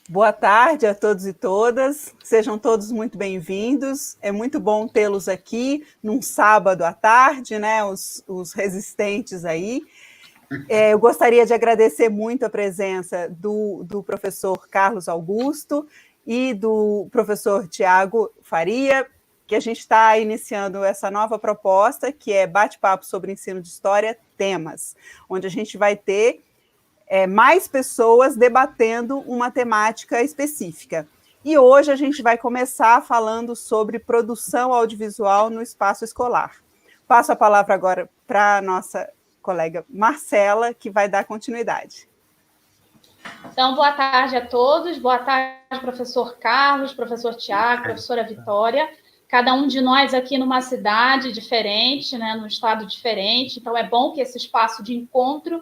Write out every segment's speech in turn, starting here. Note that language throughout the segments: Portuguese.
Boa tarde a todos e todas, sejam todos muito bem-vindos. É muito bom tê-los aqui num sábado à tarde, né? Os resistentes aí. Eu gostaria de agradecer muito a presença do professor Carlos Augusto e do professor Tiago Faria, que a gente está iniciando essa nova proposta, que é Bate-Papo sobre Ensino de História, Temas, onde a gente vai ter mais pessoas debatendo uma temática específica. E hoje a gente vai começar falando sobre produção audiovisual no espaço escolar. Passo a palavra agora para a nossa colega Marcela, que vai dar continuidade. Então, boa tarde a todos, boa tarde, professor Carlos, professor Tiago, professora Vitória. Cada um de nós aqui numa cidade diferente, né, num estado diferente, então é bom que esse espaço de encontro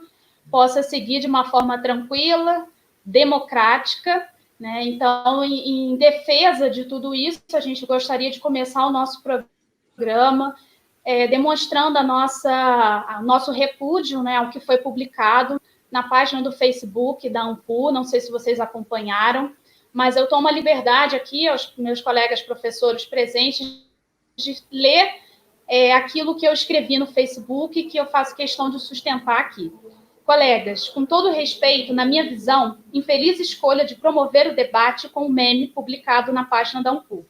possa seguir de uma forma tranquila, democrática, né? Então, em defesa de tudo isso, a gente gostaria de começar o nosso programa demonstrando o nosso repúdio, né, ao que foi publicado na página do Facebook da AMPU, não sei se vocês acompanharam, mas eu tomo a liberdade aqui, aos meus colegas professores presentes, de ler aquilo que eu escrevi no Facebook, que eu faço questão de sustentar aqui. Colegas, com todo respeito, na minha visão, infeliz escolha de promover o debate com o meme publicado na página da AMPU.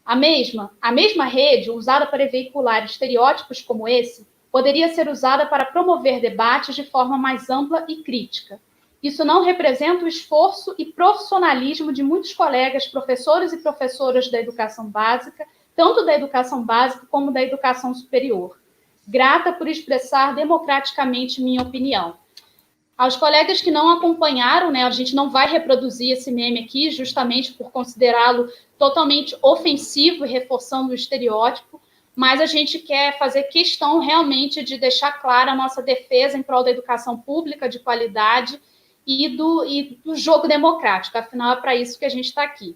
A mesma rede, usada para veicular estereótipos como esse, poderia ser usada para promover debates de forma mais ampla e crítica. Isso não representa o esforço e profissionalismo de muitos colegas, professores e professoras da educação básica, tanto da educação básica como da educação superior. Grata por expressar democraticamente minha opinião. Aos colegas que não acompanharam, né, a gente não vai reproduzir esse meme aqui, justamente por considerá-lo totalmente ofensivo e reforçando o estereótipo, mas a gente quer fazer questão realmente de deixar clara a nossa defesa em prol da educação pública de qualidade e do jogo democrático, afinal é para isso que a gente está aqui.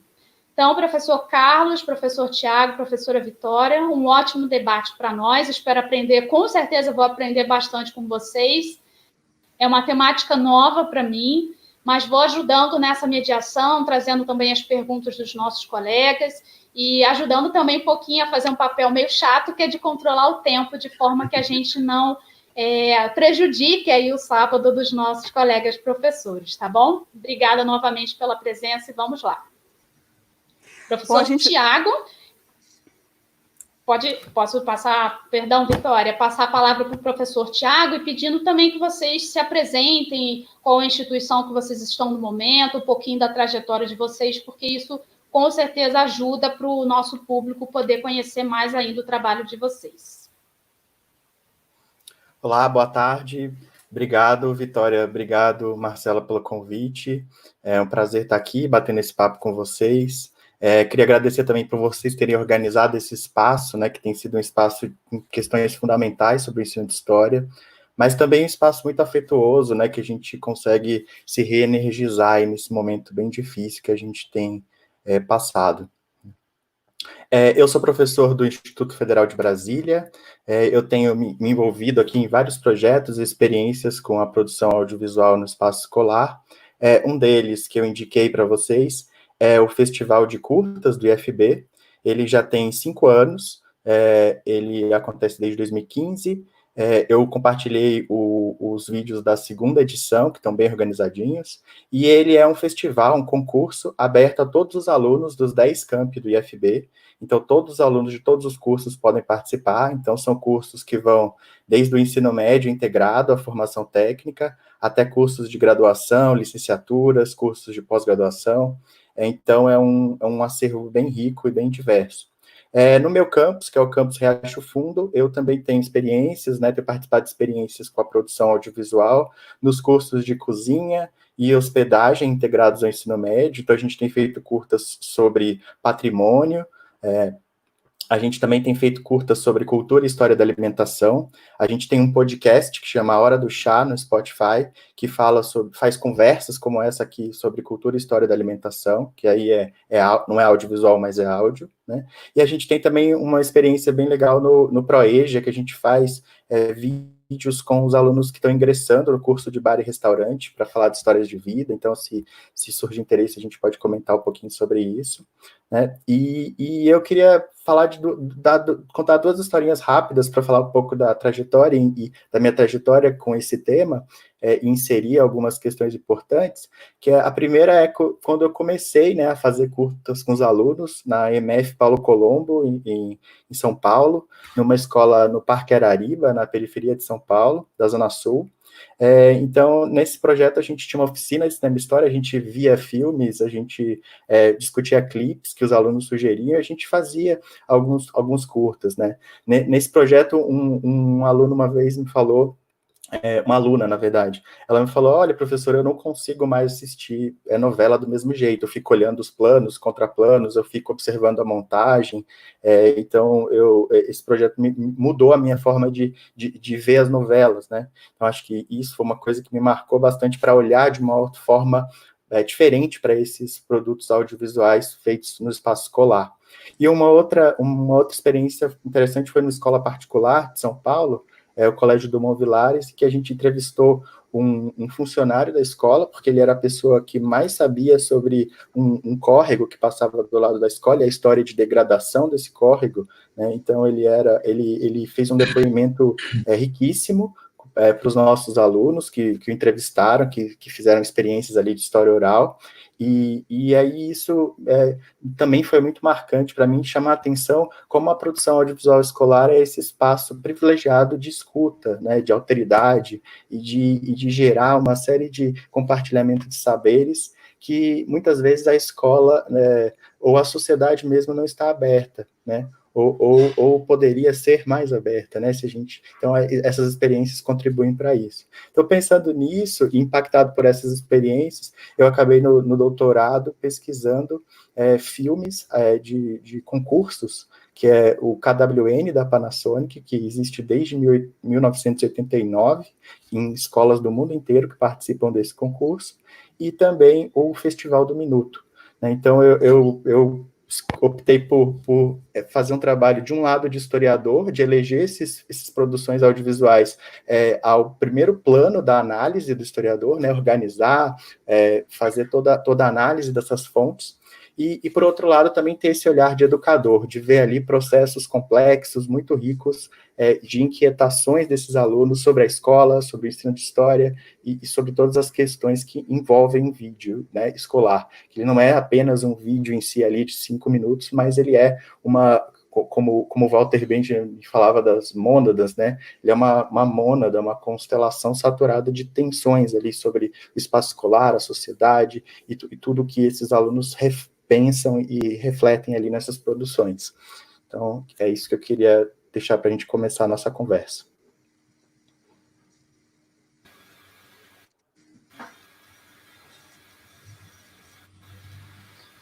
Então, professor Carlos, professor Tiago, professora Vitória, um ótimo debate para nós, espero aprender, com certeza vou aprender bastante com vocês. É uma temática nova para mim, mas vou ajudando nessa mediação, trazendo também as perguntas dos nossos colegas e ajudando também um pouquinho a fazer um papel meio chato, que é de controlar o tempo, de forma que a gente não prejudique aí o sábado dos nossos colegas professores, tá bom? Obrigada novamente pela presença e vamos lá. Professor Tiago, posso passar, perdão, Vitória, passar a palavra para o professor Tiago e pedindo também que vocês se apresentem, qual a instituição que vocês estão no momento, um pouquinho da trajetória de vocês, porque isso com certeza ajuda para o nosso público poder conhecer mais ainda o trabalho de vocês. Olá, boa tarde. Obrigado, Vitória. Obrigado, Marcela, pelo convite. É um prazer estar aqui, batendo esse papo com vocês. Queria agradecer também por vocês terem organizado esse espaço, né, que tem sido um espaço em questões fundamentais sobre o ensino de história, mas também um espaço muito afetuoso, né, que a gente consegue se reenergizar aí nesse momento bem difícil que a gente tem passado. Eu sou professor do Instituto Federal de Brasília, eu tenho me envolvido aqui em vários projetos e experiências com a produção audiovisual no espaço escolar. Um deles que eu indiquei para vocês é o Festival de Curtas do IFB. Ele já tem 5 anos, ele acontece desde 2015. Eu compartilhei os vídeos da segunda edição, que estão bem organizadinhos, e ele é um festival, um concurso aberto a todos os alunos dos 10 campi do IFB. Então, todos os alunos de todos os cursos podem participar. Então, são cursos que vão desde o ensino médio integrado à formação técnica, até cursos de graduação, licenciaturas, cursos de pós-graduação. Então, é um acervo bem rico e bem diverso. No meu campus, que é o campus Riacho Fundo, eu também tenho experiências, né, tenho participado de experiências com a produção audiovisual, nos cursos de cozinha e hospedagem integrados ao ensino médio. Então, a gente tem feito curtas sobre patrimônio, a gente também tem feito curtas sobre cultura e história da alimentação. A gente tem um podcast que chama Hora do Chá no Spotify, que faz conversas como essa aqui sobre cultura e história da alimentação, que aí não é audiovisual, mas é áudio, né? E a gente tem também uma experiência bem legal no ProEja, que a gente faz vídeos com os alunos que estão ingressando no curso de bar e restaurante para falar de histórias de vida, então se surge interesse a gente pode comentar um pouquinho sobre isso, né? E eu queria falar contar duas historinhas rápidas para falar um pouco da trajetória e da minha trajetória com esse tema, e inserir algumas questões importantes, que a primeira é quando eu comecei, né, a fazer curtas com os alunos na EMF Paulo Colombo, em São Paulo, numa escola no Parque Arariba, na periferia de São Paulo, da Zona Sul. Então, nesse projeto, a gente tinha uma oficina de cinema e história, a gente via filmes, a gente discutia clipes que os alunos sugeriam, a gente fazia alguns curtas, né? Nesse projeto, um aluno uma vez me falou, uma aluna, na verdade, ela me falou, olha, professor, eu não consigo mais assistir novela do mesmo jeito, eu fico olhando os planos, contraplanos, eu fico observando a montagem, então esse projeto mudou a minha forma de ver as novelas, né? Então, acho que isso foi uma coisa que me marcou bastante para olhar de uma outra forma diferente para esses produtos audiovisuais feitos no espaço escolar. E uma outra experiência interessante foi numa escola particular de São Paulo, o Colégio Dumont Vilares, que a gente entrevistou um funcionário da escola, porque ele era a pessoa que mais sabia sobre um córrego que passava do lado da escola, e a história de degradação desse córrego, né? Então ele fez um depoimento riquíssimo para os nossos alunos que o entrevistaram, que fizeram experiências ali de história oral, e aí isso também foi muito marcante para mim, chamar a atenção como a produção audiovisual escolar é esse espaço privilegiado de escuta, né, de alteridade e de gerar uma série de compartilhamento de saberes que muitas vezes a escola, né, ou a sociedade mesmo não está aberta, né? Ou poderia ser mais aberta, né? Então, essas experiências contribuem para isso. Então, pensando nisso, e impactado por essas experiências, eu acabei no doutorado pesquisando filmes de concursos, que é o KWN da Panasonic, que existe desde 1989, em escolas do mundo inteiro que participam desse concurso, e também o Festival do Minuto, né? Então, eu optei por fazer um trabalho, de um lado, de historiador, de eleger essas produções audiovisuais ao primeiro plano da análise do historiador, né, organizar, fazer toda a análise dessas fontes, e, por outro lado, também ter esse olhar de educador, de ver ali processos complexos, muito ricos, de inquietações desses alunos sobre a escola, sobre o ensino de história e sobre todas as questões que envolvem vídeo, né, escolar. Ele não é apenas um vídeo em si ali de 5 minutos, mas ele é como o Walter Benjamin falava das mônadas, né? Ele é uma mônada, uma constelação saturada de tensões ali sobre o espaço escolar, a sociedade e tudo que esses alunos pensam e refletem ali nessas produções. Então, é isso que eu queria deixar para a gente começar a nossa conversa.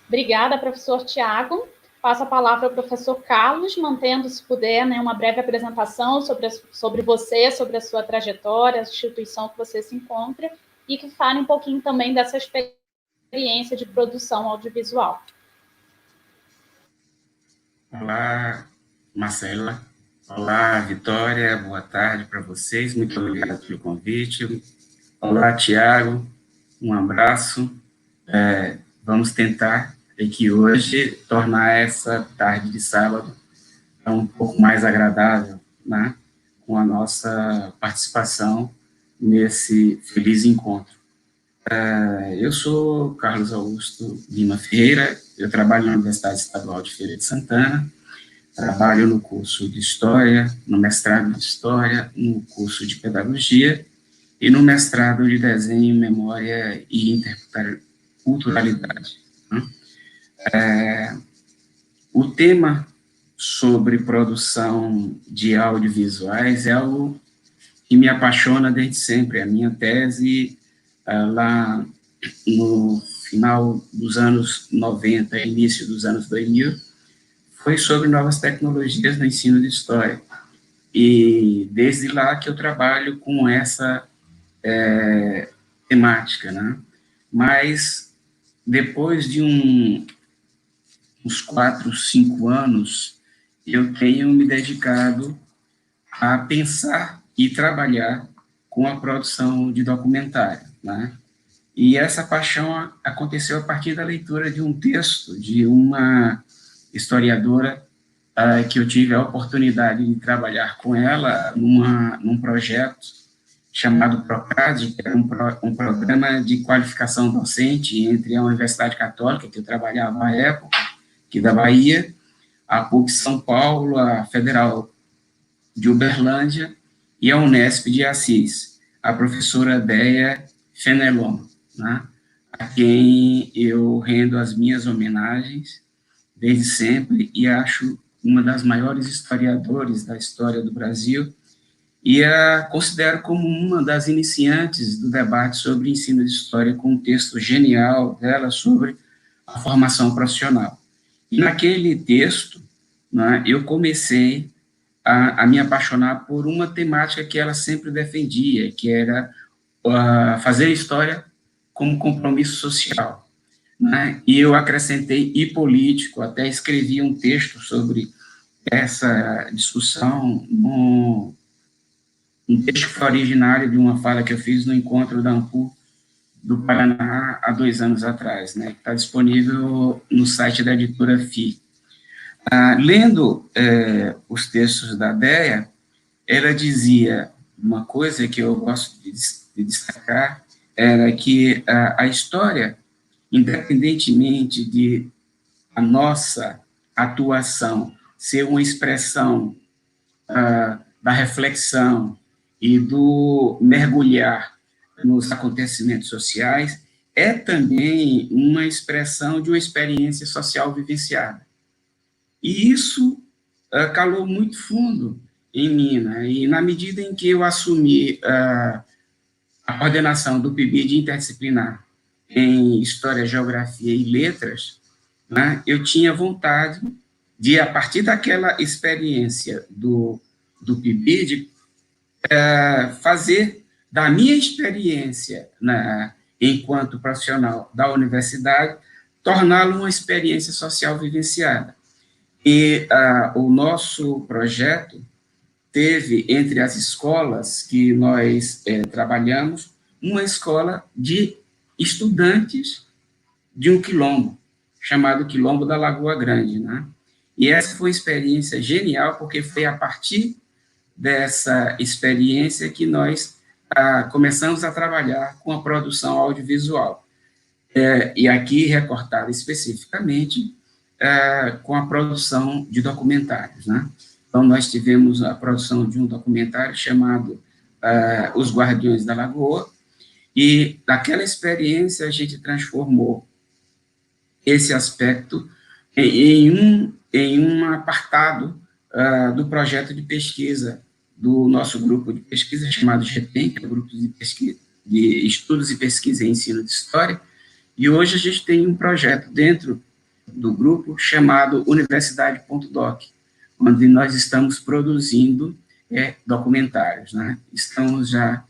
Obrigada, professor Tiago. Passo a palavra ao professor Carlos, mantendo, se puder, né, uma breve apresentação sobre você, sobre a sua trajetória, a instituição que você se encontra, e que fale um pouquinho também dessa experiência de produção audiovisual. Olá, Marcela. Olá, Vitória. Boa tarde para vocês. Muito obrigado pelo convite. Olá, Tiago. Um abraço. Vamos tentar aqui hoje tornar essa tarde de sábado um pouco mais agradável, né, com a nossa participação nesse feliz encontro. Eu sou Carlos Augusto Lima Ferreira, eu trabalho na Universidade Estadual de Feira de Santana, trabalho no curso de História, no mestrado de História, no curso de Pedagogia e no mestrado de Desenho, Memória e Interculturalidade. O tema sobre produção de audiovisuais é algo que me apaixona desde sempre. A minha tese, lá no final dos anos 90, início dos anos 2000, foi sobre novas tecnologias no ensino de história. E desde lá que eu trabalho com essa temática, né? Mas depois de uns 4, 5 anos, eu tenho me dedicado a pensar e trabalhar com a produção de documentário, né? E essa paixão aconteceu a partir da leitura de um texto de uma historiadora que eu tive a oportunidade de trabalhar com ela num projeto chamado PROCAD, que era um programa de qualificação docente entre a Universidade Católica, que eu trabalhava à época, aqui da Bahia, a PUC São Paulo, a Federal de Uberlândia e a Unesp de Assis, a professora Déia Fenelon, né, a quem eu rendo as minhas homenagens desde sempre e acho uma das maiores historiadoras da história do Brasil e a considero como uma das iniciantes do debate sobre ensino de história, com um texto genial dela sobre a formação profissional. E naquele texto, né, eu comecei a me apaixonar por uma temática que ela sempre defendia, que era fazer história como compromisso social, né? E eu acrescentei e político, até escrevi um texto sobre essa discussão, um texto que foi originário de uma fala que eu fiz no encontro da AMPU do Paraná há 2 anos atrás, né? Está disponível no site da editora FI. Lendo os textos da Déia, ela dizia uma coisa que eu gosto de destacar, era que a história, independentemente de a nossa atuação ser uma expressão da reflexão e do mergulhar nos acontecimentos sociais, é também uma expressão de uma experiência social vivenciada. E isso calou muito fundo em mim, né? E na medida em que eu assumi a coordenação do PIBID interdisciplinar em História, Geografia e Letras, né, eu tinha vontade de, a partir daquela experiência do PIBID, fazer da minha experiência, né, enquanto profissional da universidade, torná-lo uma experiência social vivenciada. E o nosso projeto teve, entre as escolas que nós trabalhamos, uma escola de estudantes de um quilombo, chamado Quilombo da Lagoa Grande, né? E essa foi uma experiência genial, porque foi a partir dessa experiência que nós começamos a trabalhar com a produção audiovisual. E aqui recortada especificamente com a produção de documentários, né? Então, nós tivemos a produção de um documentário chamado Os Guardiões da Lagoa, e daquela experiência a gente transformou esse aspecto em um apartado do projeto de pesquisa do nosso grupo de pesquisa chamado GEPEN, que é o Grupo de Pesquisa, de Estudos e Pesquisa em Ensino de História, e hoje a gente tem um projeto dentro do grupo chamado Universidade.doc, onde nós estamos produzindo documentários, né? Estamos já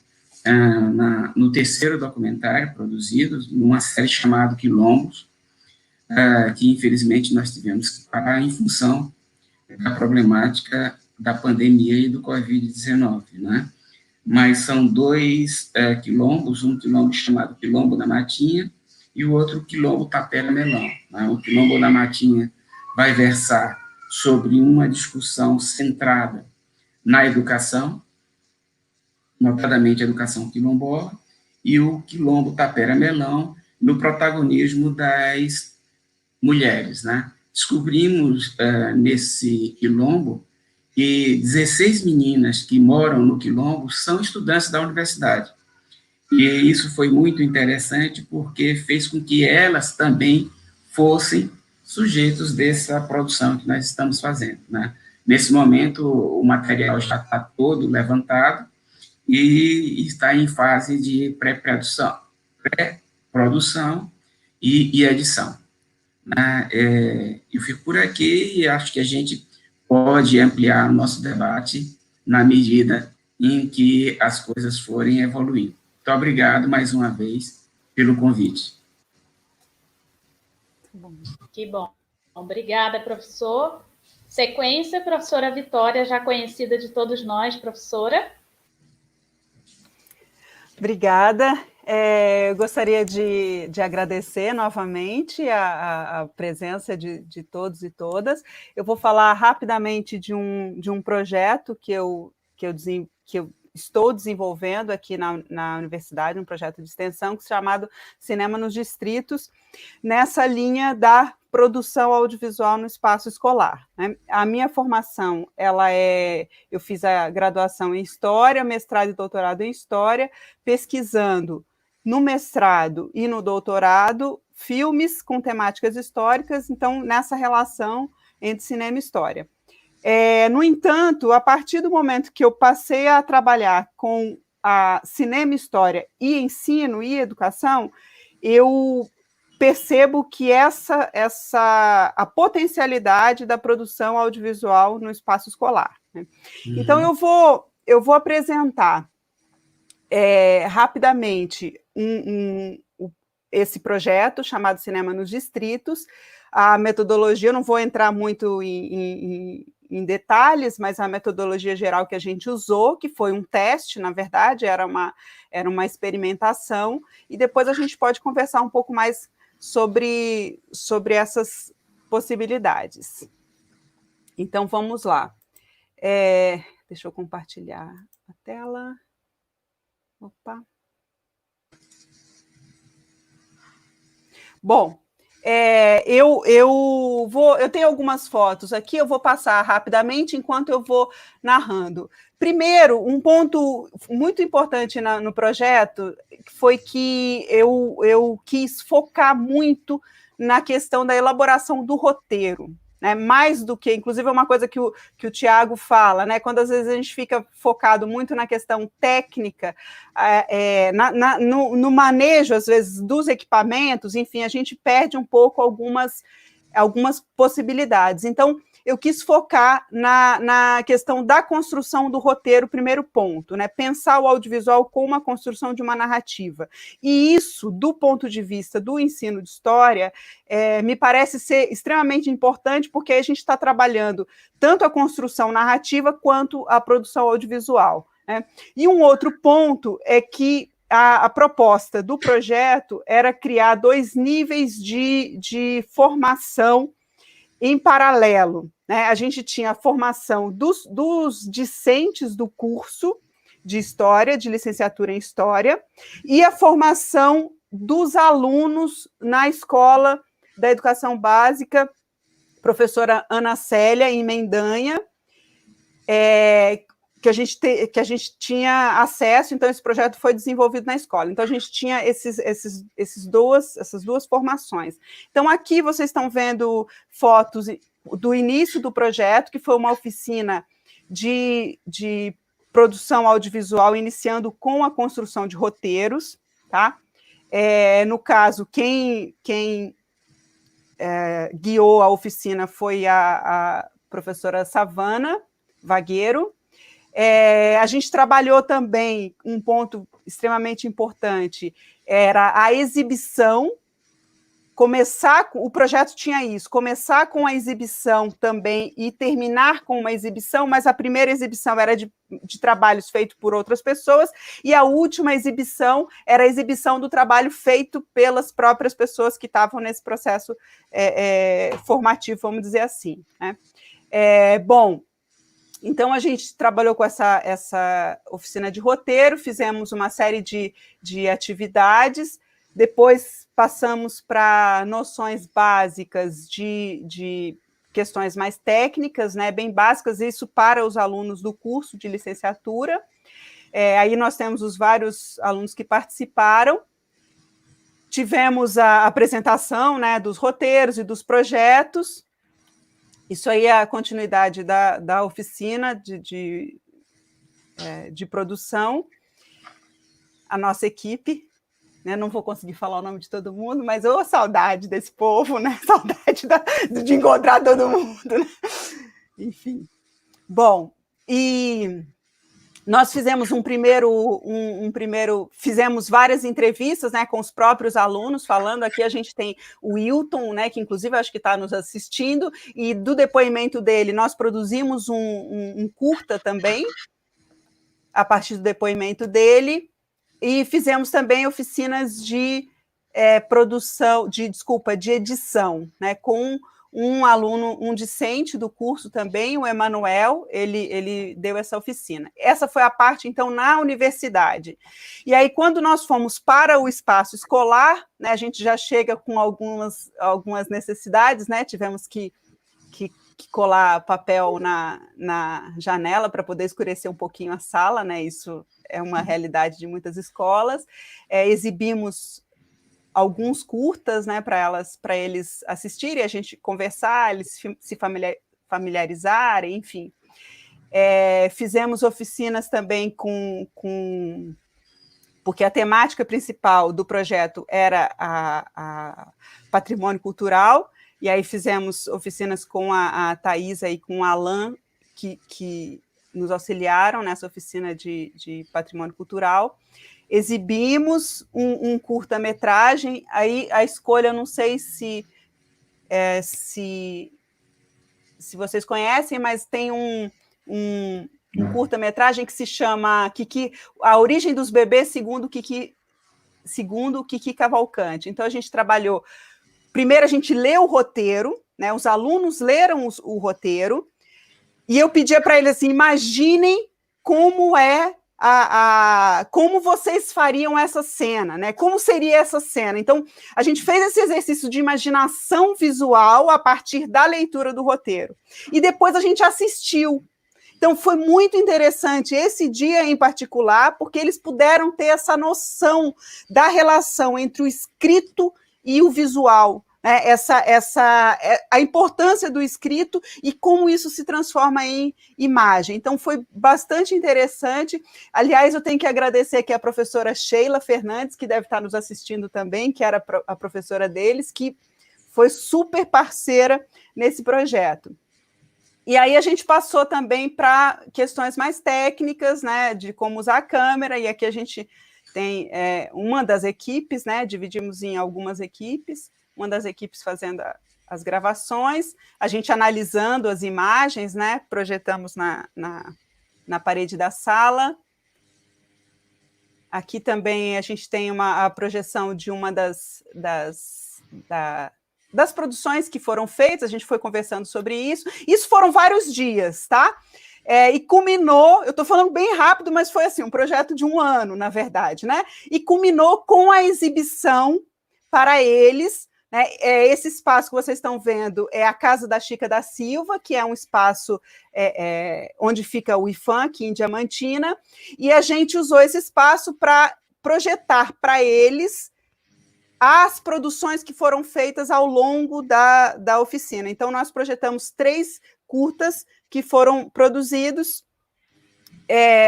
no 3º documentário produzido, numa série chamada Quilombos, que infelizmente nós tivemos que parar em função da problemática da pandemia e do Covid-19, né? Mas são 2 quilombos, um quilombo chamado Quilombo da Matinha e o outro Quilombo Tapera Melão, né? O Quilombo da Matinha vai versar sobre uma discussão centrada na educação, notadamente a educação quilombola, e o Quilombo Tapera Melão no protagonismo das mulheres, né? Descobrimos nesse quilombo que 16 meninas que moram no quilombo são estudantes da universidade. E isso foi muito interessante porque fez com que elas também fossem sujeitos dessa produção que nós estamos fazendo, né? Nesse momento, o material já está todo levantado e está em fase de pré-produção e edição. Eu fico por aqui e acho que a gente pode ampliar o nosso debate na medida em que as coisas forem evoluindo. Muito obrigado mais uma vez pelo convite. Que bom. Obrigada, professor. Sequência, professora Vitória, já conhecida de todos nós, professora. Obrigada. Eu gostaria de agradecer novamente a presença de todos e todas. Eu vou falar rapidamente de um projeto que eu estou desenvolvendo aqui na universidade, um projeto de extensão chamado Cinema nos Distritos, nessa linha da produção audiovisual no espaço escolar, né? A minha formação, eu fiz a graduação em História, mestrado e doutorado em História, pesquisando no mestrado e no doutorado filmes com temáticas históricas, então, nessa relação entre cinema e história. No entanto, a partir do momento que eu passei a trabalhar com a cinema, história e ensino e educação, eu percebo que a potencialidade da produção audiovisual no espaço escolar, né? Então, eu vou apresentar rapidamente esse projeto chamado Cinema nos Distritos. A metodologia, eu não vou entrar muito em detalhes, mas a metodologia geral que a gente usou, que foi um teste, na verdade, era uma experimentação, e depois a gente pode conversar um pouco mais sobre essas possibilidades. Então, vamos lá. Deixa eu compartilhar a tela. Opa. Bom, eu tenho algumas fotos aqui, eu vou passar rapidamente enquanto eu vou narrando. Primeiro, um ponto muito importante no projeto foi que eu quis focar muito na questão da elaboração do roteiro, né? Mais do que, inclusive, é uma coisa que o Tiago fala, né? Quando às vezes a gente fica focado muito na questão técnica, no manejo, às vezes, dos equipamentos, enfim, a gente perde um pouco algumas possibilidades. Então, eu quis focar na questão da construção do roteiro, primeiro ponto, né? Pensar o audiovisual como a construção de uma narrativa. E isso, do ponto de vista do ensino de história, me parece ser extremamente importante, porque a gente está trabalhando tanto a construção narrativa quanto a produção audiovisual, né? E um outro ponto é que a proposta do projeto era criar 2 níveis de formação em paralelo, né? A gente tinha a formação dos discentes do curso de História, de licenciatura em História, e a formação dos alunos na Escola da Educação Básica, professora Ana Célia, em Mendanha, que a gente tinha acesso, então esse projeto foi desenvolvido na escola. Então, a gente tinha essas duas formações. Então, aqui vocês estão vendo fotos do início do projeto, que foi uma oficina de produção audiovisual, iniciando com a construção de roteiros, tá? No caso, quem guiou a oficina foi a professora Savana Vagueiro. A gente trabalhou também, um ponto extremamente importante, era a exibição. O projeto tinha isso, começar com a exibição também e terminar com uma exibição, mas a primeira exibição era de trabalhos feitos por outras pessoas, e a última exibição era a exibição do trabalho feito pelas próprias pessoas que estavam nesse processo formativo, vamos dizer assim, né? Bom, então, a gente trabalhou com essa oficina de roteiro, fizemos uma série de atividades, depois passamos para noções básicas de questões mais técnicas, né, bem básicas, isso para os alunos do curso de licenciatura. Aí nós temos os vários alunos que participaram, tivemos a apresentação, né, dos roteiros e dos projetos. Isso aí é a continuidade da oficina de produção. A nossa equipe, né? Não vou conseguir falar o nome de todo mundo, mas saudade desse povo, né? Saudade de encontrar todo mundo, né? Enfim. Bom, e nós fizemos fizemos várias entrevistas, né, com os próprios alunos, falando. Aqui a gente tem o Wilton, né, que inclusive acho que está nos assistindo, e do depoimento dele nós produzimos um curta também, a partir do depoimento dele. E fizemos também oficinas de de edição, né, com um aluno, um discente do curso também, o Emanuel, ele deu essa oficina. Essa foi a parte, então, na universidade. E aí, quando nós fomos para o espaço escolar, né, a gente já chega com algumas necessidades, né, tivemos que colar papel na janela para poder escurecer um pouquinho a sala, né, isso é uma realidade de muitas escolas. Exibimos alguns curtas, né, para eles assistirem, a gente conversar, eles se familiarizarem, enfim. Fizemos oficinas também porque a temática principal do projeto era a patrimônio cultural, e aí fizemos oficinas com a Thaisa e com o Alan, que nos auxiliaram nessa oficina de patrimônio cultural. Exibimos um curta-metragem, aí a escolha, eu não sei se vocês conhecem, mas tem um curta-metragem que se chama A Origem dos Bebês segundo Kiki Cavalcante. Então, a gente trabalhou... Primeiro, a gente leu o roteiro, né? Os alunos leram o roteiro, e eu pedia para eles assim, imaginem como como vocês fariam essa cena, né? Como seria essa cena? Então, a gente fez esse exercício de imaginação visual a partir da leitura do roteiro. E depois a gente assistiu. Então, foi muito interessante esse dia em particular, porque eles puderam ter essa noção da relação entre o escrito e o visual, né? A importância do escrito e como isso se transforma em imagem. Então, foi bastante interessante. Aliás, eu tenho que agradecer aqui a professora Sheila Fernandes, que deve estar nos assistindo também, que era a professora deles, que foi super parceira nesse projeto. E aí a gente passou também para questões mais técnicas, né, de como usar a câmera, e aqui a gente tem uma das equipes, né, dividimos em algumas equipes, uma das equipes fazendo as gravações, a gente analisando as imagens, né, projetamos na parede da sala. Aqui também a gente tem a projeção de uma das produções que foram feitas, a gente foi conversando sobre isso. Isso foram vários dias, tá? E culminou, eu estou falando bem rápido, mas foi assim, um projeto de 1 ano, na verdade, né? E culminou com a exibição para eles, né? Esse espaço que vocês estão vendo é a Casa da Chica da Silva, que é um espaço onde fica o IFAM, aqui em Diamantina, e a gente usou esse espaço para projetar para eles as produções que foram feitas ao longo da oficina. Então, nós projetamos 3 curtas que foram produzidos.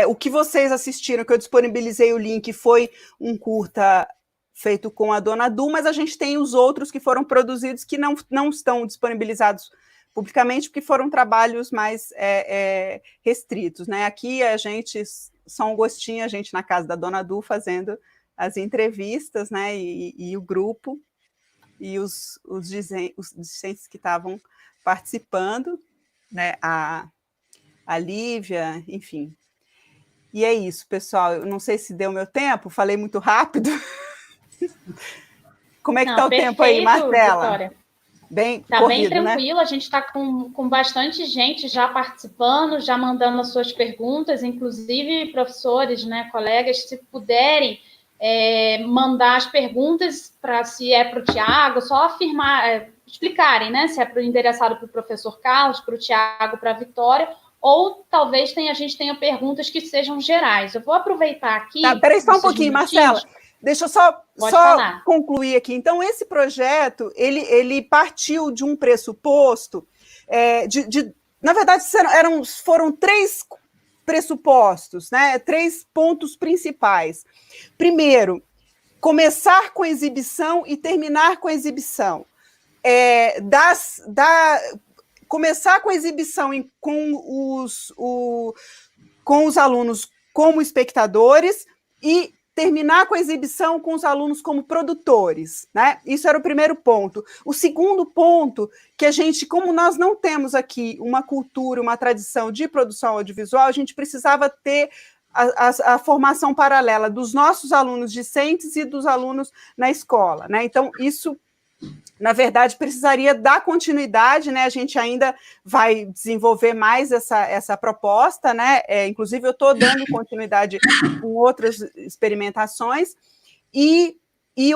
O que vocês assistiram, que eu disponibilizei o link, foi um curta feito com a Dona Du, mas a gente tem os outros que foram produzidos que não estão disponibilizados publicamente, porque foram trabalhos mais restritos, né? Aqui a gente, só um gostinho, a gente na casa da Dona Du fazendo as entrevistas, né, e o grupo, e os discentes que estavam participando, né, a Lívia, enfim. E é isso, pessoal, eu não sei se deu meu tempo, falei muito rápido. Como é que está o tempo aí, Marcela? Vitória. Bem tá corrido, bem tranquilo, né? A gente está com bastante gente já participando, já mandando as suas perguntas, inclusive professores, né, colegas, se puderem mandar as perguntas se é para o Tiago, só afirmar, explicarem, né, se é endereçado para o professor Carlos, para o Tiago, para a Vitória, ou talvez a gente tenha perguntas que sejam gerais. Eu vou aproveitar aqui... Tá, peraí só um pouquinho, Marcela. Deixa eu só concluir aqui. Então, esse projeto, ele partiu de um pressuposto, na verdade, foram 3 pressupostos, né? 3 pontos principais. Primeiro, começar com a exibição e terminar com a exibição. Começar com a exibição com os alunos como espectadores e terminar com a exibição com os alunos como produtores, né? Isso era o primeiro ponto. O segundo ponto, que a gente, como nós não temos aqui uma cultura, uma tradição de produção audiovisual, a gente precisava ter a formação paralela dos nossos alunos discentes e dos alunos na escola, né? Então, isso, na verdade, precisaria dar continuidade, né? A gente ainda vai desenvolver mais essa proposta, né? Inclusive, eu estou dando continuidade com outras experimentações, e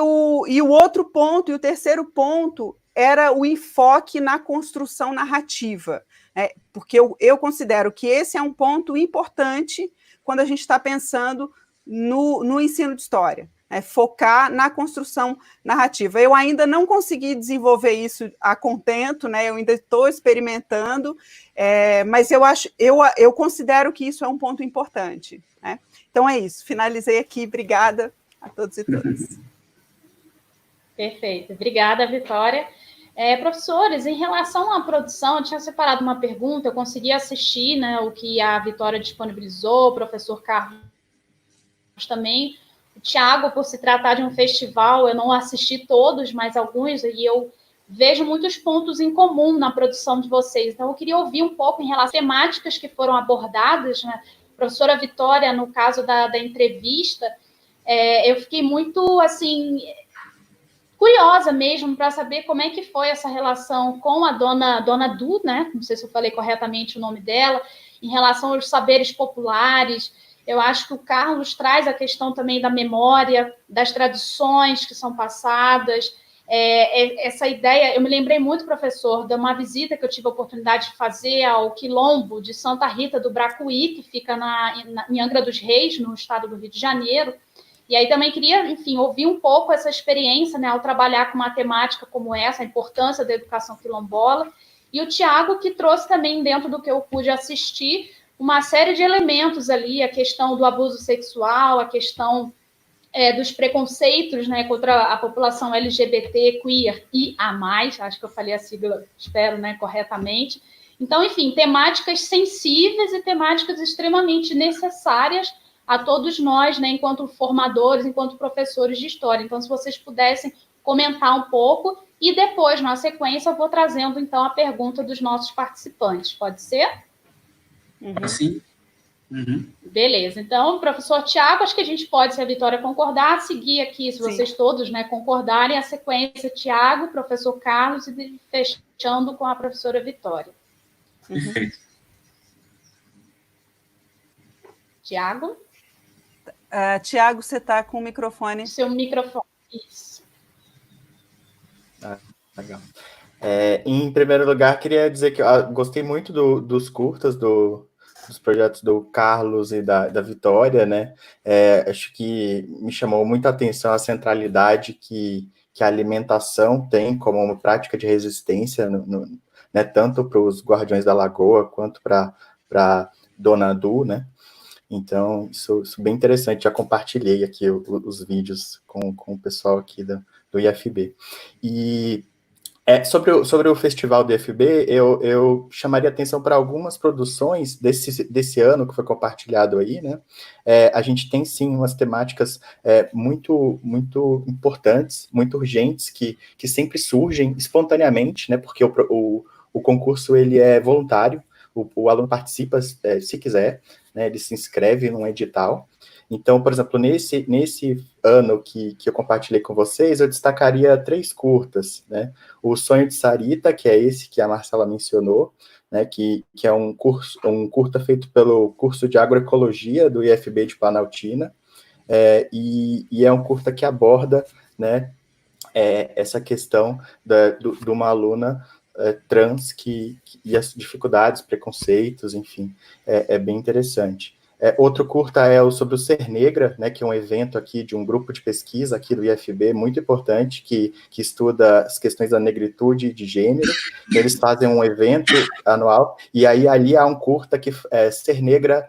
o outro ponto, e o terceiro ponto, era o enfoque na construção narrativa, né? Porque eu considero que esse é um ponto importante quando a gente está pensando no ensino de história, né? Focar na construção narrativa. Eu ainda não consegui desenvolver isso a contento, né? Eu ainda estou experimentando, mas eu considero que isso é um ponto importante, né? Então é isso, finalizei aqui, obrigada a todos e todas. Perfeito, obrigada, Vitória. Professores, em relação à produção, eu tinha separado uma pergunta, eu consegui assistir, né, o que a Vitória disponibilizou, o professor Carlos também, o Tiago, por se tratar de um festival, eu não assisti todos, mas alguns, e eu vejo muitos pontos em comum na produção de vocês. Então, eu queria ouvir um pouco em relação às temáticas que foram abordadas, né? Professora Vitória, no caso da entrevista, eu fiquei muito, assim, curiosa mesmo para saber como é que foi essa relação com a dona Du, né? Não sei se eu falei corretamente o nome dela, em relação aos saberes populares. Eu acho que o Carlos traz a questão também da memória, das tradições que são passadas. Essa ideia, eu me lembrei muito, professor, de uma visita que eu tive a oportunidade de fazer ao Quilombo de Santa Rita do Bracuí, que fica em Angra dos Reis, no estado do Rio de Janeiro. E aí também queria, enfim, ouvir um pouco essa experiência, né, ao trabalhar com uma temática como essa, a importância da educação quilombola, e o Tiago, que trouxe também, dentro do que eu pude assistir, uma série de elementos ali, a questão do abuso sexual, a questão dos preconceitos, né, contra a população LGBT, queer e a mais, acho que eu falei a sigla, espero, né, corretamente. Então, enfim, temáticas sensíveis e temáticas extremamente necessárias a todos nós, né, enquanto formadores, enquanto professores de história. Então, se vocês pudessem comentar um pouco, e depois, na sequência, eu vou trazendo, então, a pergunta dos nossos participantes. Pode ser? Sim. Uhum. Beleza. Então, professor Tiago, acho que a gente pode, se a Vitória concordar, seguir aqui, se vocês todos, né, concordarem, a sequência Tiago, professor Carlos, e fechando com a professora Vitória. Perfeito. Tiago? Tiago, você está com o microfone. Seu microfone, isso. Legal. Em primeiro lugar, queria dizer que eu gostei muito dos curtas, dos projetos do Carlos e da Vitória, né? Acho que me chamou muita atenção a centralidade que a alimentação tem como uma prática de resistência, né, tanto para os Guardiões da Lagoa quanto para Dona Du, né? Então, isso bem interessante, já compartilhei aqui os vídeos com o pessoal aqui do IFB. E sobre o festival do IFB, eu chamaria atenção para algumas produções desse ano que foi compartilhado aí, né? A gente tem, sim, umas temáticas muito, muito importantes, muito urgentes, que sempre surgem espontaneamente, né? Porque o concurso, ele é voluntário, o aluno participa se quiser, né, ele se inscreve num edital. Então, por exemplo, nesse ano que eu compartilhei com vocês, eu destacaria 3 curtas, né? O Sonho de Sarita, que é esse que a Marcela mencionou, né, que é um curta feito pelo curso de agroecologia do IFB de Planaltina, e é um curta que aborda, né, essa questão de uma aluna trans e as dificuldades, preconceitos, enfim, é bem interessante. Outro curta é sobre o Ser Negra, né, que é um evento aqui de um grupo de pesquisa aqui do IFB, muito importante, que estuda as questões da negritude e de gênero. Eles fazem um evento anual, e aí ali há um curta que é Ser Negra,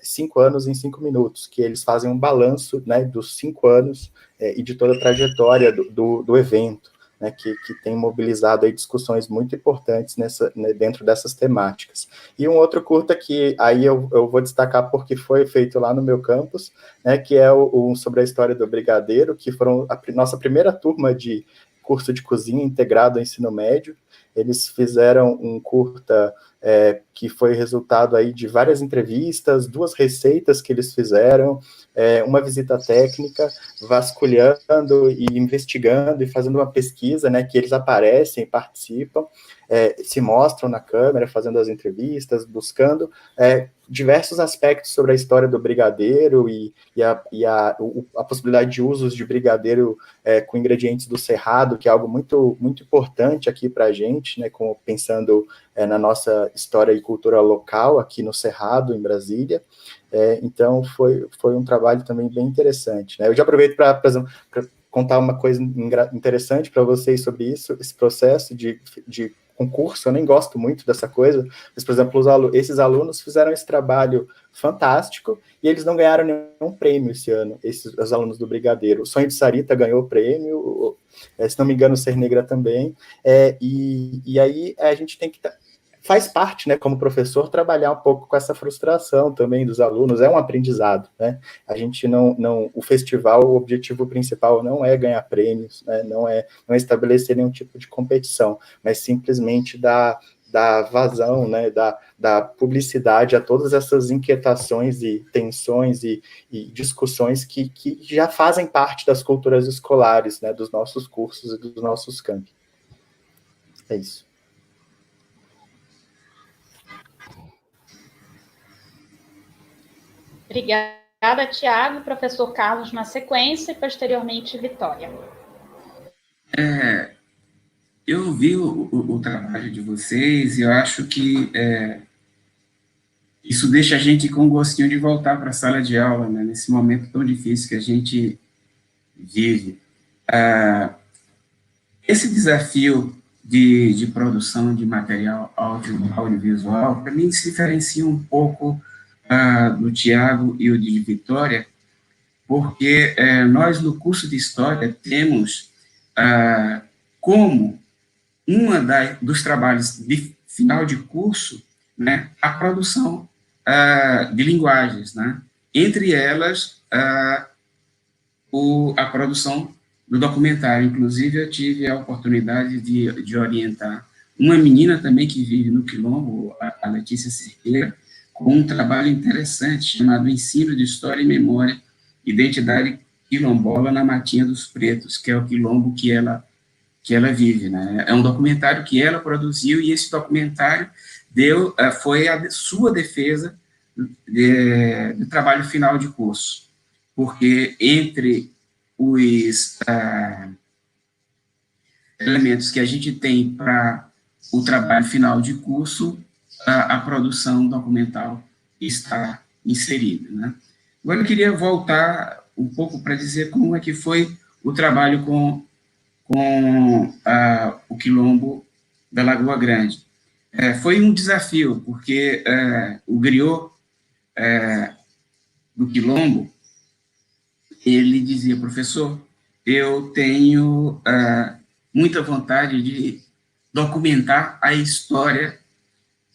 5 anos em 5 minutos, que eles fazem um balanço, né, dos 5 anos e de toda a trajetória do evento, né, que tem mobilizado aí discussões muito importantes dentro dessas temáticas. E um outro curta que aí eu vou destacar porque foi feito lá no meu campus, né, que é sobre a história do brigadeiro, que foram a nossa primeira turma de curso de cozinha integrado ao ensino médio. Eles fizeram um curta que foi resultado aí de várias entrevistas, 2 receitas que eles fizeram, uma visita técnica, vasculhando e investigando e fazendo uma pesquisa, né, que eles aparecem, participam, se mostram na câmera, fazendo as entrevistas, buscando diversos aspectos sobre a história do brigadeiro e a possibilidade de usos de brigadeiro com ingredientes do Cerrado, que é algo muito, muito importante aqui para a gente, né, pensando na nossa história e cultura local aqui no Cerrado, em Brasília. Então, foi um trabalho também bem interessante, né? Eu já aproveito para contar uma coisa interessante para vocês sobre isso, esse processo de concurso. Eu nem gosto muito dessa coisa, mas, por exemplo, esses alunos fizeram esse trabalho fantástico e eles não ganharam nenhum prêmio esse ano, os alunos do Brigadeiro. O Sonho de Sarita ganhou prêmio, se não me engano, o Ser Negra também, e aí a gente tem que... Faz parte, né, como professor, trabalhar um pouco com essa frustração também dos alunos, é um aprendizado, né? A gente o festival, o objetivo principal não é ganhar prêmios, né? Não é estabelecer nenhum tipo de competição, mas simplesmente dar vazão, né, da publicidade a todas essas inquietações e tensões e discussões que já fazem parte das culturas escolares, né, dos nossos cursos e dos nossos campi. É isso. Obrigada, Tiago. Professor Carlos na sequência e, posteriormente, Vitória. Eu vi o trabalho de vocês e eu acho que isso deixa a gente com gostinho de voltar para a sala de aula, né, nesse momento tão difícil que a gente vive. Esse desafio de produção de material audiovisual, para mim, se diferencia um pouco do Tiago e o de Vitória, porque nós, no curso de História, temos como dos trabalhos de final de curso, né, a produção de linguagens, né, entre elas a produção do documentário. Inclusive, eu tive a oportunidade de orientar uma menina também que vive no Quilombo, a Letícia Cerqueira, com um trabalho interessante chamado Ensino de História e Memória, Identidade Quilombola na Matinha dos Pretos, que é o quilombo que ela vive, né? É um documentário que ela produziu, e esse documentário foi a sua defesa do trabalho final de curso, porque entre os elementos que a gente tem para o trabalho final de curso, a produção documental está inserida, né? Agora eu queria voltar um pouco para dizer como é que foi o trabalho com o Quilombo da Lagoa Grande. Foi um desafio, porque o griot do Quilombo, ele dizia: professor, eu tenho muita vontade de documentar a história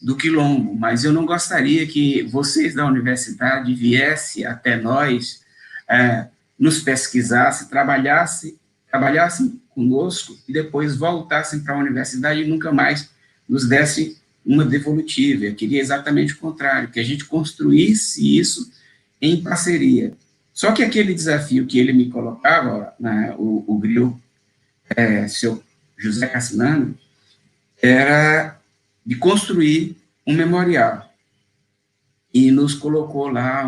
do Quilombo, mas eu não gostaria que vocês da universidade viessem até nós, nos pesquisassem, trabalhassem conosco e depois voltassem para a universidade e nunca mais nos dessem uma devolutiva. Eu queria exatamente o contrário, que a gente construísse isso em parceria. Só que aquele desafio que ele me colocava, né, o griot, seu José Cassinano, era de construir um memorial. E nos colocou lá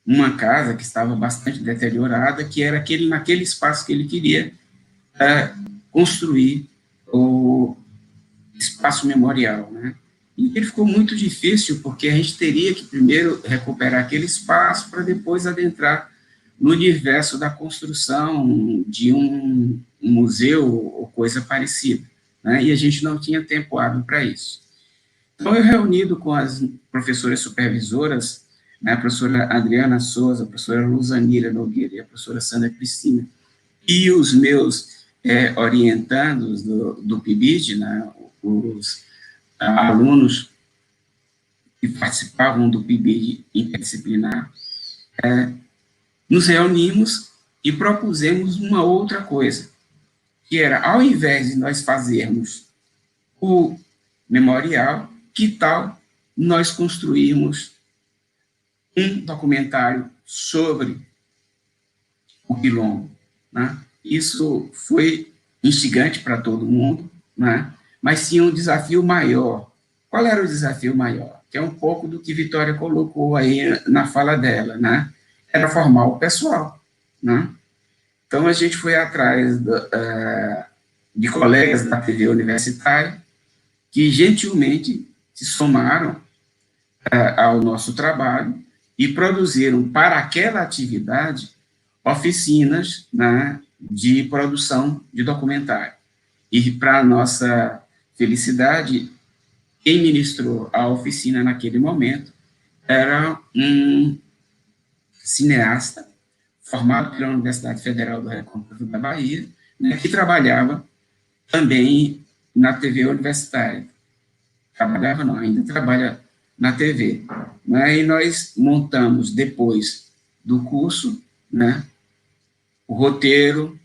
uma casa que estava bastante deteriorada, que era naquele espaço que ele queria construir o espaço memorial, né? E ele ficou muito difícil, porque a gente teria que primeiro recuperar aquele espaço para depois adentrar no universo da construção de um museu ou coisa parecida, né? E a gente não tinha tempo hábil para isso. Então, eu reunido com as professoras supervisoras, né, a professora Adriana Souza, a professora Luzanira Nogueira e a professora Sandra Cristina, e os meus orientandos do PIBID, né, os alunos que participavam do PIBID interdisciplinar, nos reunimos e propusemos uma outra coisa, que era, ao invés de nós fazermos o memorial, que tal nós construirmos um documentário sobre o Quilombo, né? Isso foi instigante para todo mundo, né? Mas tinha um desafio maior. Qual era o desafio maior? Que é um pouco do que Vitória colocou aí na fala dela, né? Era formar o pessoal, né? Então, a gente foi atrás de colegas da TV universitária que, gentilmente, se somaram ao nosso trabalho e produziram, para aquela atividade, oficinas, né, de produção de documentário. E, para nossa felicidade, quem ministrou a oficina naquele momento era um cineasta formado pela Universidade Federal do Recôncavo da Bahia, né, que trabalhava também na TV universitária. Trabalhava não, ainda trabalha na TV. Né, e nós montamos, depois do curso, né, o roteiro,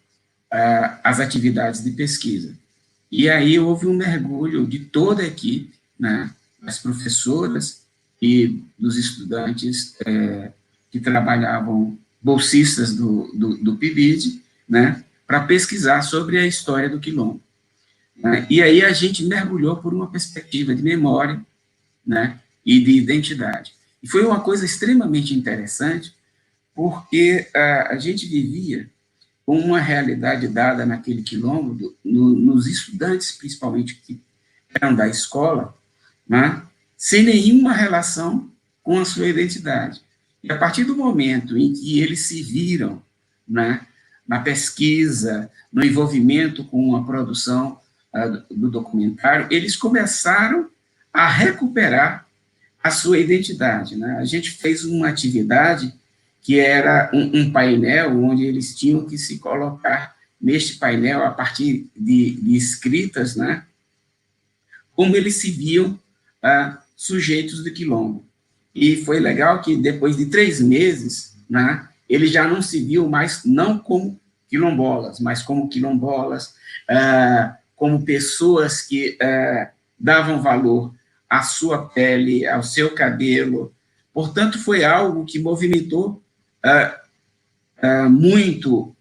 as atividades de pesquisa. E aí houve um mergulho de toda a equipe, né, das professoras e dos estudantes que trabalhavam, bolsistas do PIBID, né, para pesquisar sobre a história do Quilombo. Né, e aí a gente mergulhou por uma perspectiva de memória, né, e de identidade. E foi uma coisa extremamente interessante, porque a gente vivia com uma realidade dada naquele Quilombo, nos estudantes, principalmente, que eram da escola, né, sem nenhuma relação com a sua identidade. E a partir do momento em que eles se viram, né, na pesquisa, no envolvimento com a produção do documentário, eles começaram a recuperar a sua identidade. Né? A gente fez uma atividade que era um painel onde eles tinham que se colocar neste painel, a partir de escritas, né, como eles se viam sujeitos do Quilombo. E foi legal que, depois de 3 meses, né, ele já não se viu mais, não como quilombolas, mas como quilombolas, como pessoas que davam valor à sua pele, ao seu cabelo. Portanto, foi algo que movimentou muito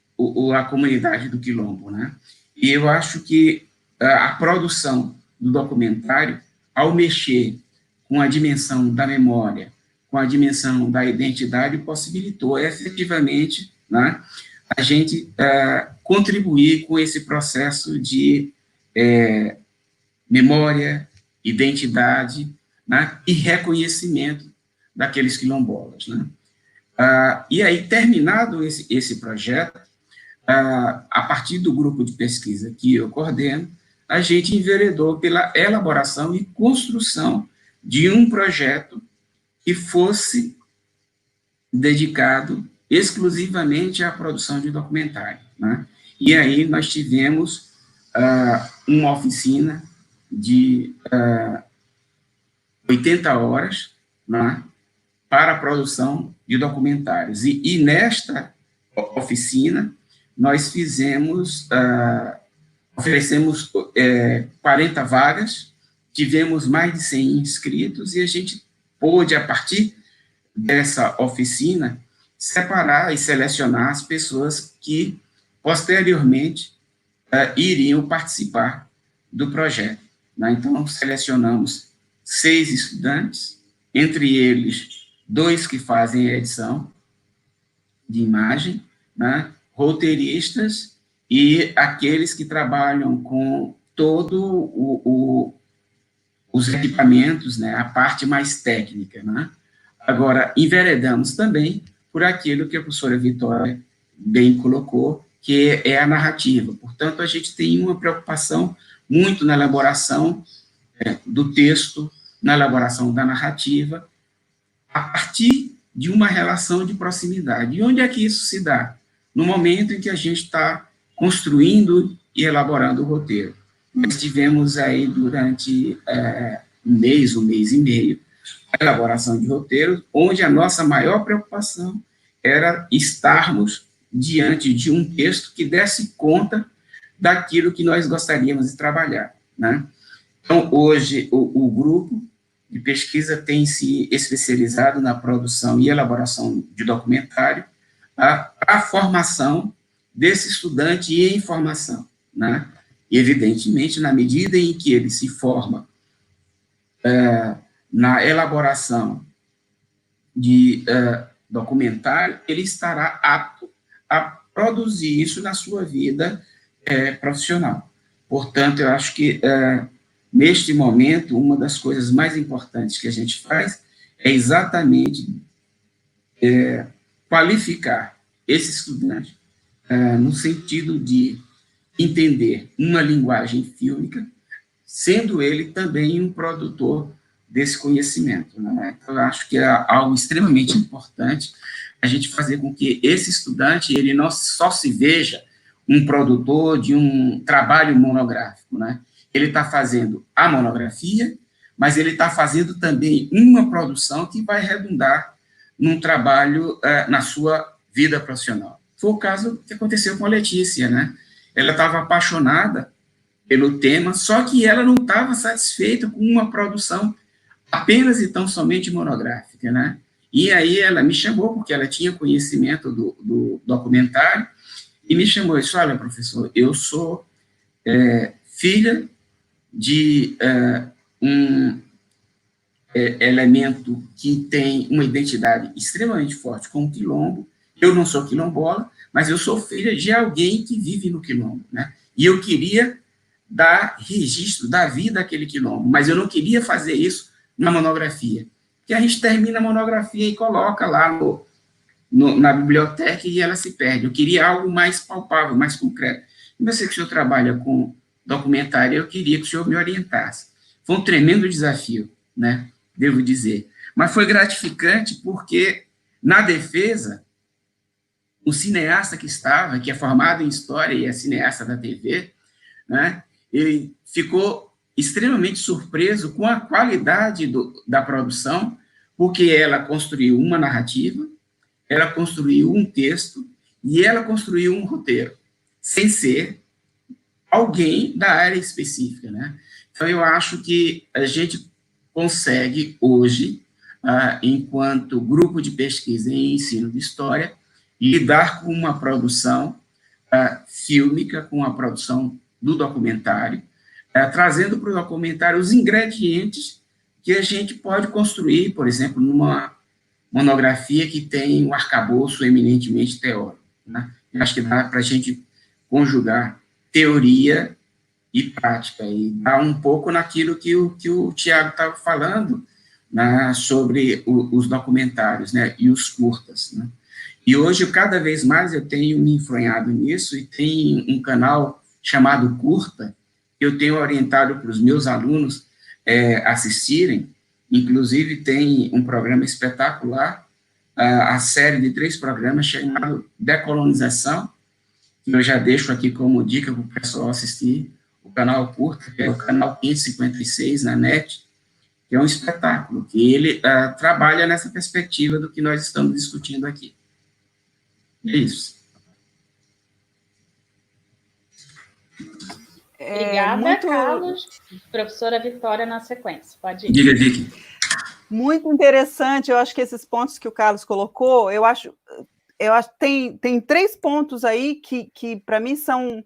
a comunidade do Quilombo, né? E eu acho que a produção do documentário, ao mexer com a dimensão da memória, com a dimensão da identidade, possibilitou efetivamente, né, a gente contribuir com esse processo de memória, identidade, né, e reconhecimento daqueles quilombolas, né? E aí, terminado esse projeto, a partir do grupo de pesquisa que eu coordeno, a gente enveredou pela elaboração e construção de um projeto que fosse dedicado exclusivamente à produção de documentário, né? E aí nós tivemos uma oficina de 80 horas, né, para a produção de documentários. E nesta oficina, nós oferecemos 40 vagas, tivemos mais de 100 inscritos, e a gente pôde, a partir dessa oficina, separar e selecionar as pessoas que, posteriormente, iriam participar do projeto. Né? Então, selecionamos 6 estudantes, entre eles 2 que fazem a edição de imagem, né, roteiristas e aqueles que trabalham com todo os equipamentos, né, a parte mais técnica. Né? Agora, enveredamos também por aquilo que a professora Vitória bem colocou, que é a narrativa. Portanto, a gente tem uma preocupação muito na elaboração do texto, na elaboração da narrativa, a partir de uma relação de proximidade. E onde é que isso se dá? No momento em que a gente está construindo e elaborando o roteiro. Nós tivemos aí, durante um mês e meio, a elaboração de roteiro, onde a nossa maior preocupação era estarmos diante de um texto que desse conta daquilo que nós gostaríamos de trabalhar, né? Então, hoje, o grupo de pesquisa tem se especializado na produção e elaboração de documentário, a formação desse estudante e em formação, né? E, evidentemente, na medida em que ele se forma na elaboração de documentário, ele estará apto a produzir isso na sua vida profissional. Portanto, eu acho que, neste momento, uma das coisas mais importantes que a gente faz é exatamente qualificar esse estudante no sentido de entender uma linguagem fílmica, sendo ele também um produtor desse conhecimento, né? Então, eu acho que é algo extremamente importante a gente fazer com que esse estudante, ele não só se veja um produtor de um trabalho monográfico, né? Ele está fazendo a monografia, mas ele está fazendo também uma produção que vai redundar num trabalho na sua vida profissional. Foi o caso que aconteceu com a Letícia, né? Ela estava apaixonada pelo tema, só que ela não estava satisfeita com uma produção apenas e tão somente monográfica, né? E aí ela me chamou, porque ela tinha conhecimento do documentário, e me chamou e disse: olha, professor, eu sou filha de um elemento que tem uma identidade extremamente forte com o quilombo. Eu não sou quilombola, mas eu sou filha de alguém que vive no quilombo, né? E eu queria dar registro da vida daquele quilombo, mas eu não queria fazer isso na monografia, que a gente termina a monografia e coloca lá na biblioteca e ela se perde. Eu queria algo mais palpável, mais concreto. E eu sei que o senhor trabalha com documentário, eu queria que o senhor me orientasse. Foi um tremendo desafio, né? Devo dizer. Mas foi gratificante porque, na defesa, o cineasta que estava, que é formado em História e é cineasta da TV, né, ele ficou extremamente surpreso com a qualidade da produção, porque ela construiu uma narrativa, ela construiu um texto e ela construiu um roteiro, sem ser alguém da área específica, né? Então, eu acho que a gente consegue, hoje, enquanto grupo de pesquisa em ensino de história, lidar com uma produção fílmica, com a produção do documentário, trazendo para o documentário os ingredientes que a gente pode construir, por exemplo, numa monografia que tem um arcabouço eminentemente teórico, né? Eu acho que dá para a gente conjugar teoria e prática, e dar um pouco naquilo que o Tiago estava falando, né, sobre os documentários, né, e os curtas, né? E hoje, cada vez mais, eu tenho me enfronhado nisso, e tem um canal chamado Curta, que eu tenho orientado para os meus alunos assistirem. Inclusive, tem um programa espetacular, a série de 3 programas chamado Decolonização, que eu já deixo aqui como dica para o pessoal assistir, o canal Curta, que é o canal 556 na NET, que é um espetáculo, que ele trabalha nessa perspectiva do que nós estamos discutindo aqui. É isso. Obrigada, Carlos. Professora Vitória, na sequência. Pode ir. Diga, Vicky. Muito interessante. Eu acho que esses pontos que o Carlos colocou, eu acho tem 3 pontos aí que para mim são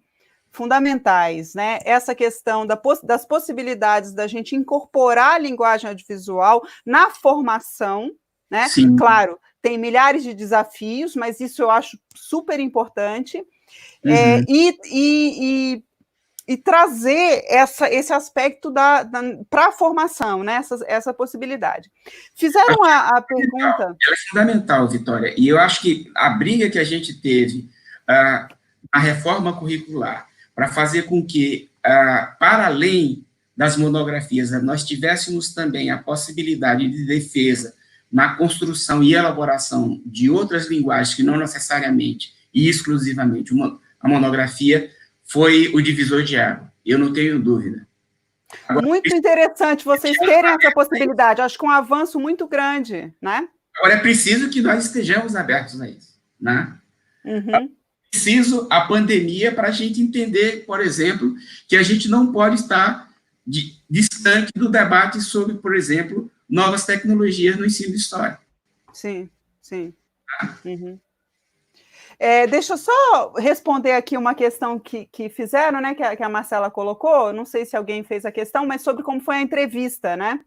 fundamentais, né? Essa questão das possibilidades da gente incorporar a linguagem audiovisual na formação, né? Sim. Claro, tem milhares de desafios, mas isso eu acho super importante. E trazer esse aspecto para a formação, né? Essa possibilidade. Fizeram a pergunta... Ela é fundamental, Vitória, e eu acho que a briga que a gente teve, a reforma curricular, para fazer com que, para além das monografias, nós tivéssemos também a possibilidade de defesa na construção e elaboração de outras linguagens que não necessariamente e exclusivamente a monografia, foi o divisor de água, eu não tenho dúvida. Agora, muito interessante vocês terem essa possibilidade, acho que um avanço muito grande, né? Agora, é preciso que nós estejamos abertos a isso, né? Uhum. É preciso a pandemia para a gente entender, por exemplo, que a gente não pode estar distante do debate sobre, por exemplo, novas tecnologias no ensino de história. Sim, sim. Uhum. Deixa eu só responder aqui uma questão que fizeram, né, que a Marcela colocou, não sei se alguém fez a questão, mas sobre como foi a entrevista, né?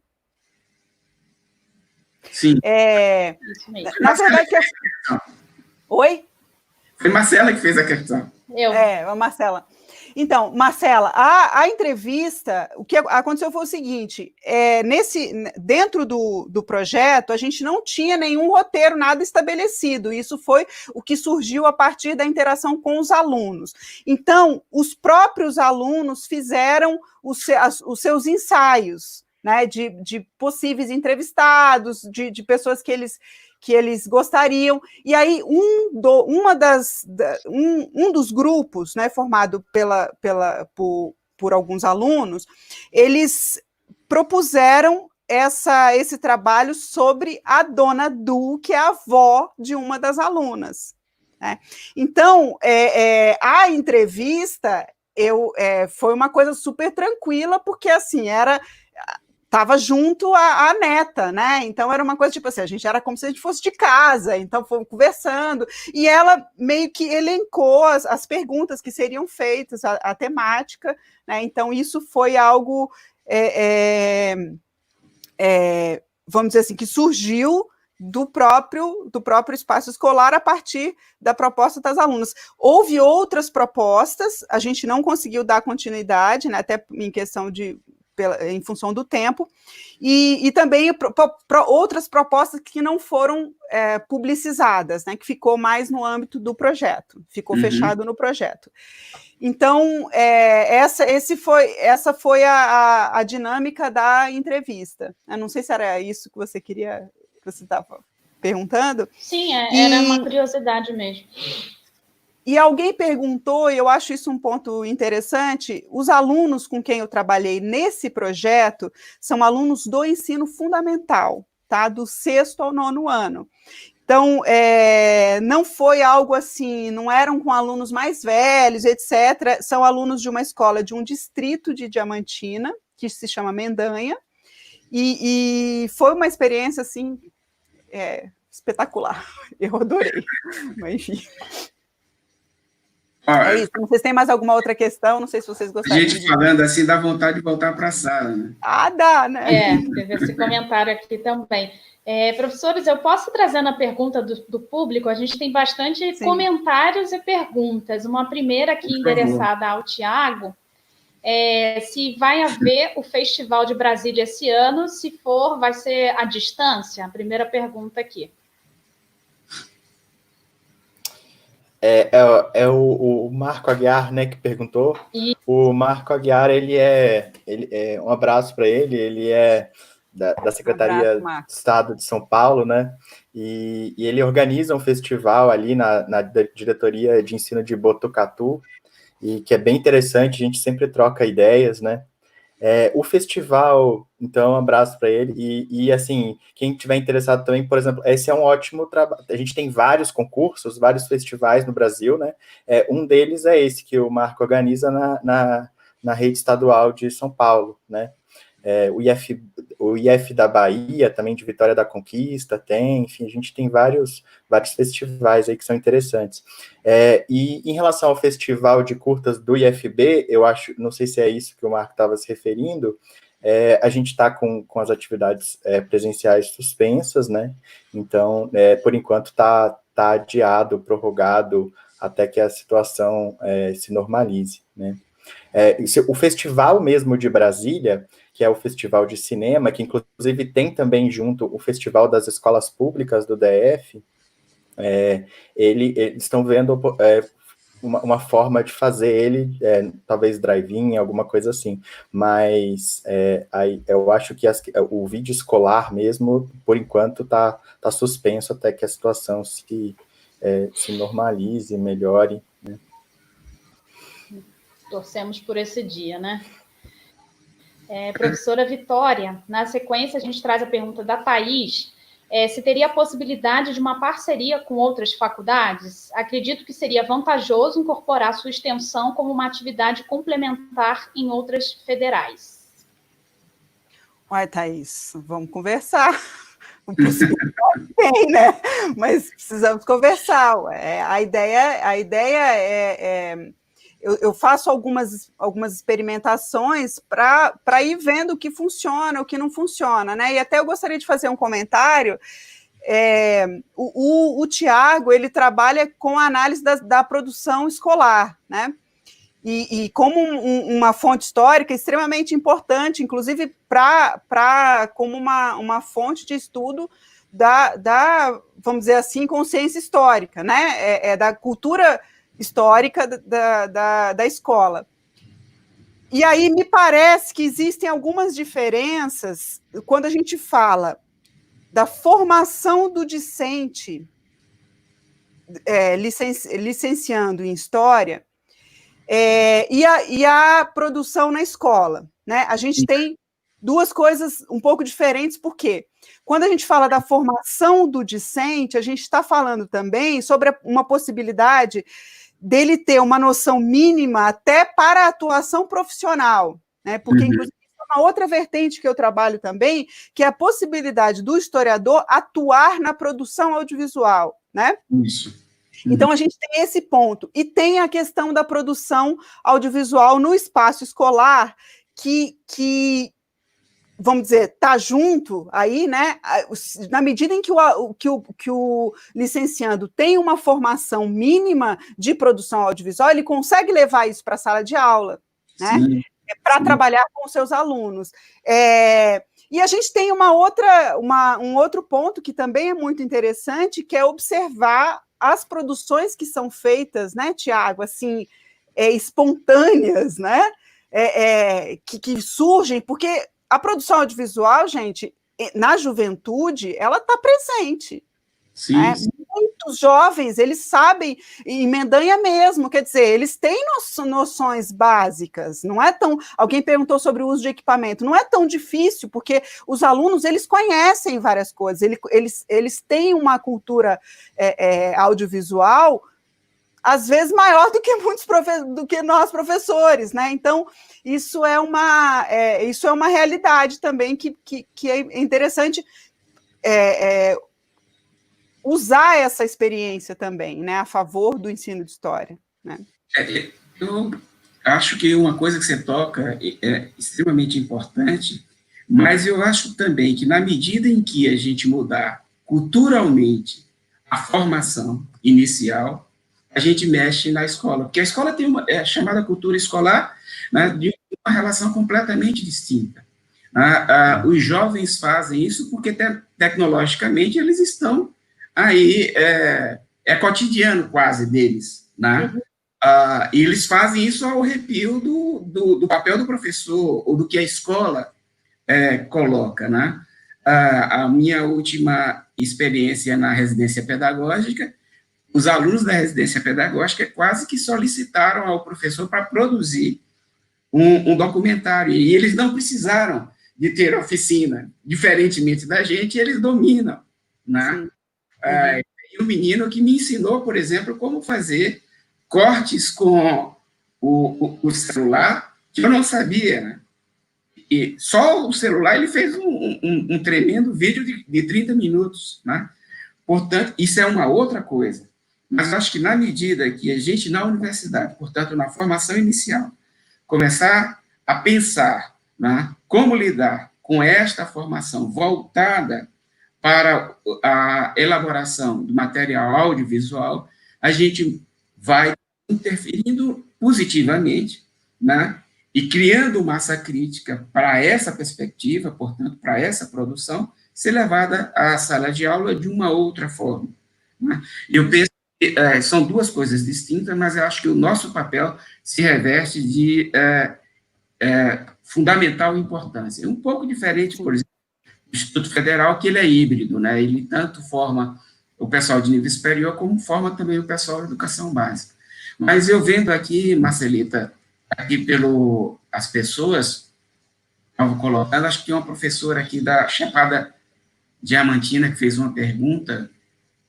Sim. Na verdade... Oi? Foi Marcela que fez a questão. A Marcela. Então, Marcela, a entrevista, o que aconteceu foi o seguinte, dentro do projeto, a gente não tinha nenhum roteiro, nada estabelecido, isso foi o que surgiu a partir da interação com os alunos. Então, os próprios alunos fizeram os seus ensaios, né, de possíveis entrevistados, de pessoas que eles gostariam, e aí um dos grupos, né, formado por alguns alunos, eles propuseram esse trabalho sobre a dona Du, que é a avó de uma das alunas, né? Então, a entrevista foi uma coisa super tranquila, porque assim, estava junto à neta, né? Então era uma coisa tipo assim, a gente era como se a gente fosse de casa, então fomos conversando, e ela meio que elencou as perguntas que seriam feitas, a temática, né? Então isso foi algo, vamos dizer assim, que surgiu do próprio espaço escolar a partir da proposta das alunas. Houve outras propostas, a gente não conseguiu dar continuidade, né? Até em questão em função do tempo, e também outras propostas que não foram publicizadas, né, que ficou mais no âmbito do projeto, ficou fechado no projeto. Então, essa foi a dinâmica da entrevista. Eu não sei se era isso que você estava perguntando. Sim, era uma curiosidade mesmo. E alguém perguntou, e eu acho isso um ponto interessante, os alunos com quem eu trabalhei nesse projeto são alunos do ensino fundamental, tá? Do 6º ao 9º ano. Então, não foi algo assim, não eram com alunos mais velhos, etc. São alunos de uma escola de um distrito de Diamantina, que se chama Mendanha, e foi uma experiência, assim, espetacular. Eu adorei, mas enfim... É isso. Vocês têm mais alguma outra questão? Não sei se vocês gostariam. A gente falando assim, dá vontade de voltar para a sala, né? Dá, né? Teve esse comentário aqui também. Professores, eu posso trazer na pergunta do público? A gente tem bastante comentários e perguntas. Uma primeira aqui endereçada ao Tiago. Se vai haver o Festival de Brasília esse ano, se for, vai ser à distância? A primeira pergunta aqui. O Marco Aguiar, né, que perguntou. O Marco Aguiar, ele é um abraço para ele é da Secretaria de Estado de São Paulo, né, e ele organiza um festival ali na Diretoria de Ensino de Botucatu, e que é bem interessante, a gente sempre troca ideias, né. O festival, então, um abraço para ele, e assim, quem tiver interessado também, por exemplo, esse é um ótimo trabalho, a gente tem vários concursos, vários festivais no Brasil, né, um deles é esse que o Marco organiza na rede estadual de São Paulo, né, o IF da Bahia, também de Vitória da Conquista, enfim, a gente tem vários festivais aí que são interessantes. E em relação ao festival de curtas do IFB, eu acho, não sei se é isso que o Marco estava se referindo, a gente está com as atividades presenciais suspensas, né, então, por enquanto está adiado, prorrogado, até que a situação se normalize, né. O festival mesmo de Brasília, que é o festival de cinema, que inclusive tem também junto o festival das escolas públicas do DF, eles estão vendo uma forma de fazer ele, talvez drive-in, alguma coisa assim, mas aí eu acho que o vídeo escolar mesmo, por enquanto, está suspenso até que a situação se normalize, melhore, né? Torcemos por esse dia, né? Professora Vitória, na sequência a gente traz a pergunta da Thaís, se teria a possibilidade de uma parceria com outras faculdades? Acredito que seria vantajoso incorporar sua extensão como uma atividade complementar em outras federais. Uai, Thaís, vamos conversar. Tem, né? Mas precisamos conversar. A ideia eu faço algumas experimentações para ir vendo o que funciona, o que não funciona, né? E até eu gostaria de fazer um comentário. O Tiago, ele trabalha com a análise da produção escolar, né? E como uma fonte histórica extremamente importante, inclusive como uma fonte de estudo da, vamos dizer assim, consciência histórica, né? Da cultura histórica da escola. E aí me parece que existem algumas diferenças quando a gente fala da formação do discente licenciando em História e a produção na escola, né? A gente tem duas coisas um pouco diferentes, porque quando a gente fala da formação do discente, a gente está falando também sobre uma possibilidade dele ter uma noção mínima até para a atuação profissional, né? Porque, inclusive, uma outra vertente que eu trabalho também, que é a possibilidade do historiador atuar na produção audiovisual, né? Isso. Então, a gente tem esse ponto. E tem a questão da produção audiovisual no espaço escolar, que vamos dizer, está junto aí, né? Na medida em que o licenciando tem uma formação mínima de produção audiovisual, ele consegue levar isso para a sala de aula, né? Para trabalhar com seus alunos. E a gente tem um outro ponto que também é muito interessante, que é observar as produções que são feitas, né, Tiago, assim, espontâneas, né, que surgem, porque a produção audiovisual, gente, na juventude, ela está presente. Sim, né? sim. Muitos jovens, eles sabem, e Mendanha mesmo, quer dizer, eles têm noções básicas, não é tão... Alguém perguntou sobre o uso de equipamento, não é tão difícil, porque os alunos, eles conhecem várias coisas, eles têm uma cultura audiovisual, às vezes maior do que nós professores, né? Então, isso é uma realidade também que é interessante usar essa experiência também, né, a favor do ensino de história, né? Eu acho que uma coisa que você toca é extremamente importante, mas eu acho também que na medida em que a gente mudar culturalmente a formação inicial, a gente mexe na escola, porque a escola tem uma chamada cultura escolar, né, de uma relação completamente distinta. Os jovens fazem isso porque tecnologicamente eles estão aí, é cotidiano quase deles, né? E eles fazem isso ao arrepio do papel do professor, ou do que a escola coloca, né? A minha última experiência na residência pedagógica, os alunos da residência pedagógica quase que solicitaram ao professor para produzir um documentário, e eles não precisaram de ter oficina, diferentemente da gente, eles dominam, né? E um menino que me ensinou, por exemplo, como fazer cortes com o celular, que eu não sabia, né? E só o celular ele fez um tremendo vídeo de 30 minutos, né? Portanto, isso é uma outra coisa. Mas acho que na medida que a gente, na universidade, portanto, na formação inicial, começar a pensar, né, como lidar com esta formação voltada para a elaboração do material audiovisual, a gente vai interferindo positivamente, né, e criando massa crítica para essa perspectiva, portanto, para essa produção, ser levada à sala de aula de uma outra forma, né? Eu penso que são duas coisas distintas, mas eu acho que o nosso papel se reveste de fundamental importância. Um pouco diferente, por exemplo, do Instituto Federal, que ele é híbrido, né? Ele tanto forma o pessoal de nível superior, como forma também o pessoal de educação básica. Mas eu vendo aqui, Marcelita, aqui as pessoas, eu vou colocando, acho que tem uma professora aqui da Chapada Diamantina que fez uma pergunta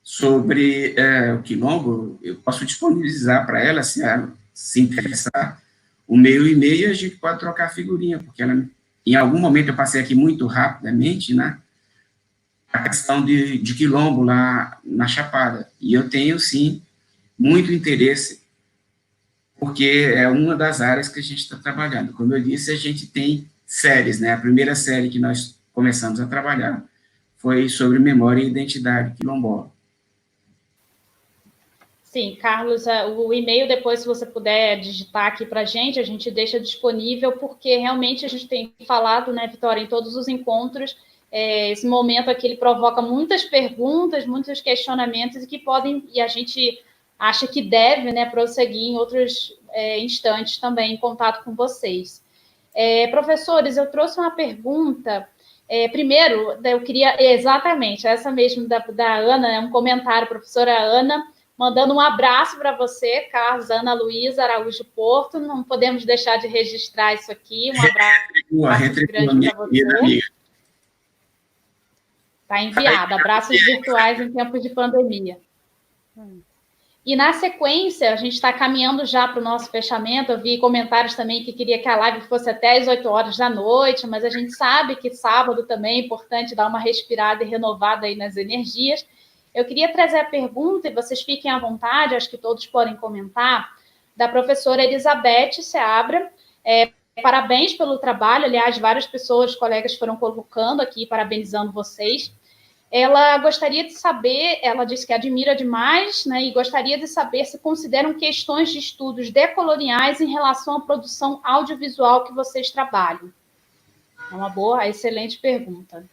sobre o Quilombo. Eu posso disponibilizar para ela, se interessar, o meu e-mail, a gente pode trocar figurinha, porque ela em algum momento eu passei aqui muito rapidamente, né, a questão de quilombo lá na Chapada, e eu tenho, sim, muito interesse, porque é uma das áreas que a gente está trabalhando. Como eu disse, a gente tem séries, né, a primeira série que nós começamos a trabalhar foi sobre memória e identidade quilombola. Sim, Carlos, o e-mail depois, se você puder digitar aqui para a gente deixa disponível, porque realmente a gente tem falado, né, Vitória, em todos os encontros, esse momento aqui ele provoca muitas perguntas, muitos questionamentos e a gente acha que deve, né, prosseguir em outros instantes também em contato com vocês. Professores, eu trouxe uma pergunta. Primeiro, eu queria exatamente essa mesmo da Ana, um comentário, professora Ana, mandando um abraço para você, Carlos, Ana Luísa Araújo Porto. Não podemos deixar de registrar isso aqui. Um abraço grande para você. Está enviado. Abraços virtuais em tempos de pandemia. E, na sequência, a gente está caminhando já para o nosso fechamento. Eu vi comentários também que queria que a live fosse até às 8 horas da noite, mas a gente sabe que sábado também é importante dar uma respirada e renovada aí nas energias. Eu queria trazer a pergunta, e vocês fiquem à vontade, acho que todos podem comentar, da professora Elizabeth Seabra. Parabéns pelo trabalho, aliás, várias pessoas, colegas foram colocando aqui, parabenizando vocês. Ela gostaria de saber, ela disse que admira demais, né, e gostaria de saber se consideram questões de estudos decoloniais em relação à produção audiovisual que vocês trabalham. É uma boa, excelente pergunta.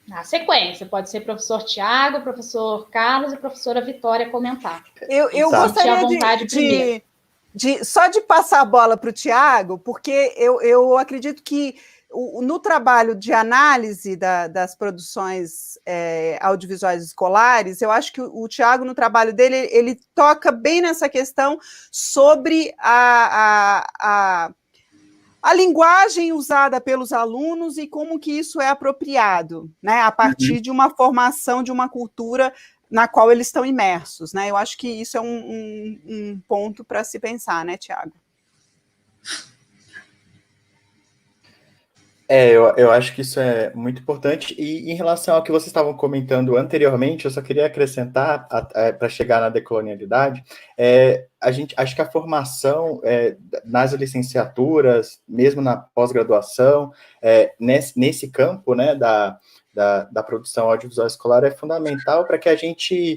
Na sequência, pode ser professor Tiago, professor Carlos e professora Vitória comentar. Eu gostaria só de passar a bola para o Tiago, porque eu acredito que no trabalho de análise das produções audiovisuais escolares, eu acho que o Tiago, no trabalho dele, ele toca bem nessa questão sobre a linguagem usada pelos alunos e como que isso é apropriado, né, a partir de uma formação de uma cultura na qual eles estão imersos, né? Eu acho que isso é um ponto para se pensar, né, Tiago? Eu acho que isso é muito importante, e em relação ao que vocês estavam comentando anteriormente, eu só queria acrescentar, para chegar na decolonialidade, acho que a formação nas licenciaturas, mesmo na pós-graduação, nesse campo, né, da produção audiovisual escolar é fundamental para que a gente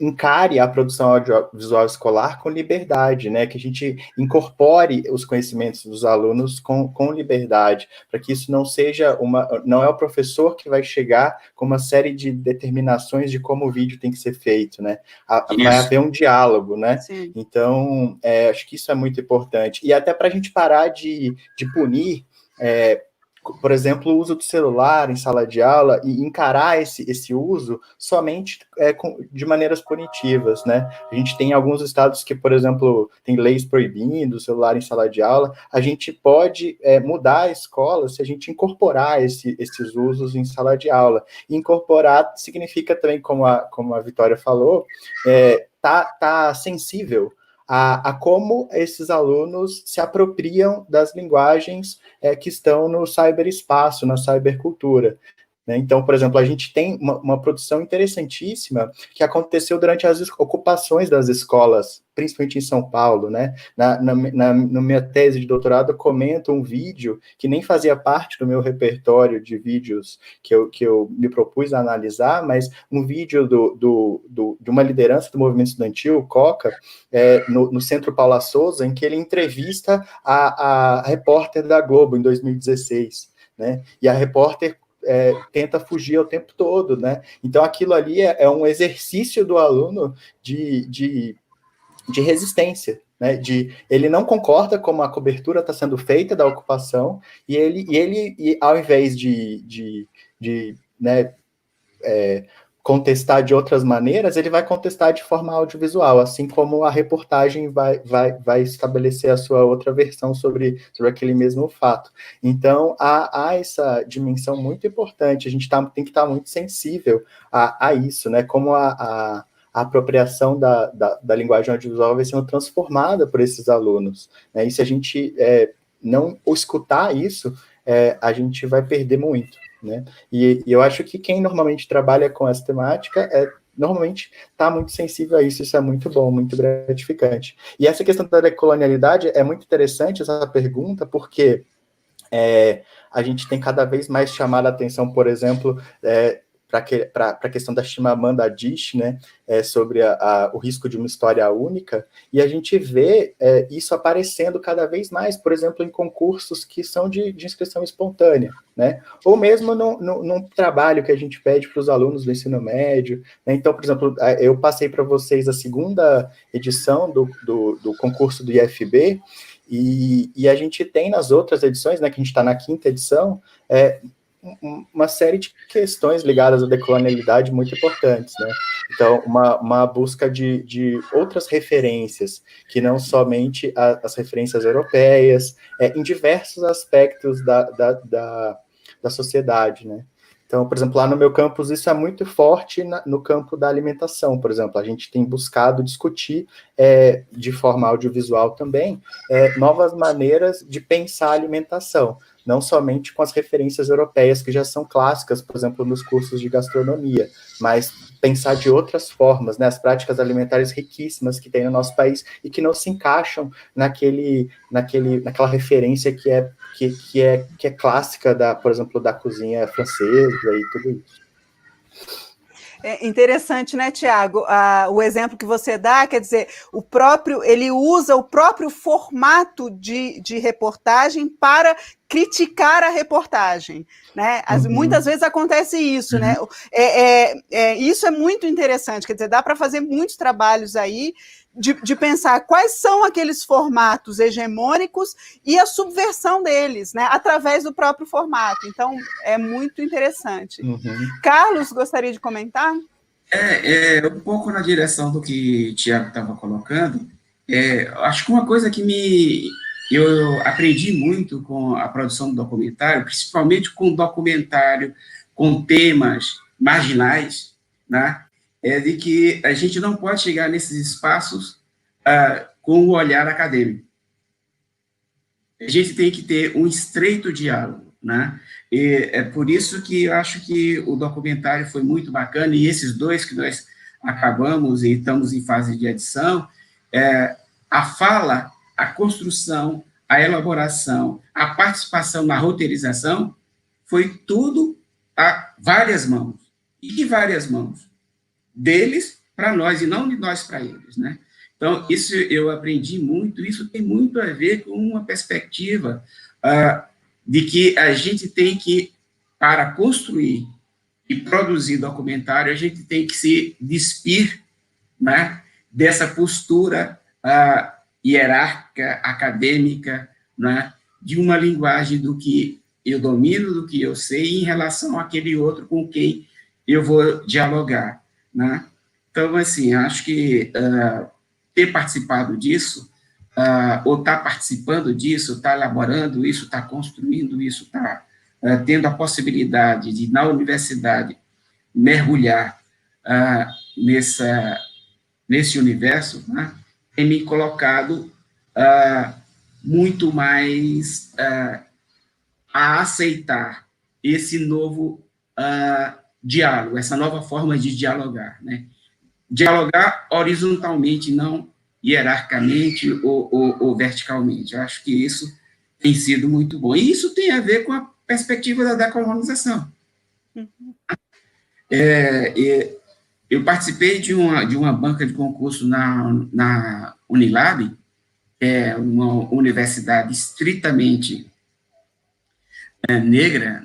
encare a produção audiovisual escolar com liberdade, né? Que a gente incorpore os conhecimentos dos alunos com liberdade, para que isso não seja não é o professor que vai chegar com uma série de determinações de como o vídeo tem que ser feito, né? Vai haver um diálogo, né? Sim. Então, acho que isso é muito importante. E até para a gente parar de punir por exemplo, o uso do celular em sala de aula e encarar esse uso somente de maneiras punitivas, né? A gente tem alguns estados que, por exemplo, tem leis proibindo o celular em sala de aula. A gente pode mudar a escola se a gente incorporar esses usos em sala de aula. E incorporar significa também, como a Vitória falou, tá sensível a como esses alunos se apropriam das linguagens que estão no cyberespaço, na cybercultura. Né? Então, por exemplo, a gente tem uma produção interessantíssima que aconteceu durante as ocupações das escolas, principalmente em São Paulo. Né? Na minha tese de doutorado, eu comento um vídeo que nem fazia parte do meu repertório de vídeos que eu me propus a analisar, mas um vídeo de uma liderança do movimento estudantil, o COCA, no Centro Paula Souza, em que ele entrevista a repórter da Globo em 2016. Né? E a repórter tenta fugir o tempo todo, né? Então, aquilo ali é um exercício do aluno de resistência, né? Ele não concorda como a cobertura está sendo feita da ocupação, e ele ao invés de né, contestar de outras maneiras, ele vai contestar de forma audiovisual, assim como a reportagem vai estabelecer a sua outra versão sobre aquele mesmo fato. Então, há essa dimensão muito importante, a gente tem que estar muito sensível a isso, né? Como a a apropriação da linguagem audiovisual vai sendo transformada por esses alunos, né? E se a gente não escutar isso, a gente vai perder muito, né? E eu acho que quem normalmente trabalha com essa temática normalmente está muito sensível a isso é muito bom, muito gratificante. E essa questão da decolonialidade é muito interessante, essa pergunta, porque a gente tem cada vez mais chamado a atenção, por exemplo, para a questão da Chimamanda Adichie, né, sobre o risco de uma história única, e a gente vê isso aparecendo cada vez mais, por exemplo, em concursos que são de inscrição espontânea, né, ou mesmo num trabalho que a gente pede para os alunos do ensino médio, né? Então, por exemplo, eu passei para vocês a segunda edição do concurso do IFB, e a gente tem nas outras edições, né, que a gente está na 5ª edição, uma série de questões ligadas à decolonialidade muito importantes, né? Então, uma busca de outras referências, que não somente as referências europeias, em diversos aspectos da sociedade, né? Então, por exemplo, lá no meu campus, isso é muito forte no campo da alimentação, por exemplo. A gente tem buscado discutir, de forma audiovisual também, novas maneiras de pensar a alimentação, não somente com as referências europeias, que já são clássicas, por exemplo, nos cursos de gastronomia, mas pensar de outras formas, né, as práticas alimentares riquíssimas que tem no nosso país e que não se encaixam naquela referência que é clássica, por exemplo, da cozinha francesa e tudo isso. É interessante, né, Tiago? O exemplo que você dá, quer dizer, ele usa o próprio formato de reportagem para criticar a reportagem, né? Muitas vezes acontece isso, né? Isso é muito interessante, quer dizer, dá para fazer muitos trabalhos aí de pensar quais são aqueles formatos hegemônicos e a subversão deles, né? Através do próprio formato. Então, é muito interessante. Carlos, gostaria de comentar? Um pouco na direção do que o Tiago estava colocando. Acho que uma coisa que eu aprendi muito com a produção do documentário, principalmente com documentário com temas marginais, né, de que a gente não pode chegar nesses espaços com o olhar acadêmico. A gente tem que ter um estreito diálogo, né? E é por isso que eu acho que o documentário foi muito bacana, e esses dois que nós acabamos e estamos em fase de edição, a fala, a construção, a elaboração, a participação na roteirização, foi tudo a várias mãos. E de várias mãos. Deles para nós, e não de nós para eles, né? Então, isso eu aprendi muito, isso tem muito a ver com uma perspectiva de que a gente tem que, para construir e produzir documentário, a gente tem que se despir, né, dessa postura hierárquica, acadêmica, né, de uma linguagem do que eu domino, do que eu sei, em relação àquele outro com quem eu vou dialogar, né? Então, assim, acho que ter participado disso, ou estar participando disso, estar elaborando isso, estar construindo isso, estar tendo a possibilidade de, na universidade, mergulhar nesse universo, né, tem me colocado muito mais a aceitar esse novo diálogo, essa nova forma de dialogar, né? Dialogar horizontalmente, não hierarquicamente ou verticalmente. Eu acho que isso tem sido muito bom. E isso tem a ver com a perspectiva da decolonização. Eu participei de uma banca de concurso na Unilab, uma universidade estritamente negra,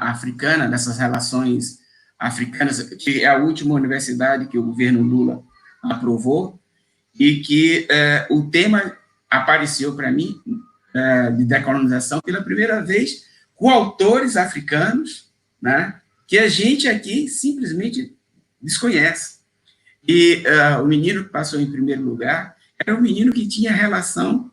africana, dessas relações africanas, que é a última universidade que o governo Lula aprovou, e que o tema apareceu para mim, de decolonização, pela primeira vez, com autores africanos, né, que a gente aqui simplesmente desconhece. E o menino que passou em primeiro lugar era um menino que tinha relação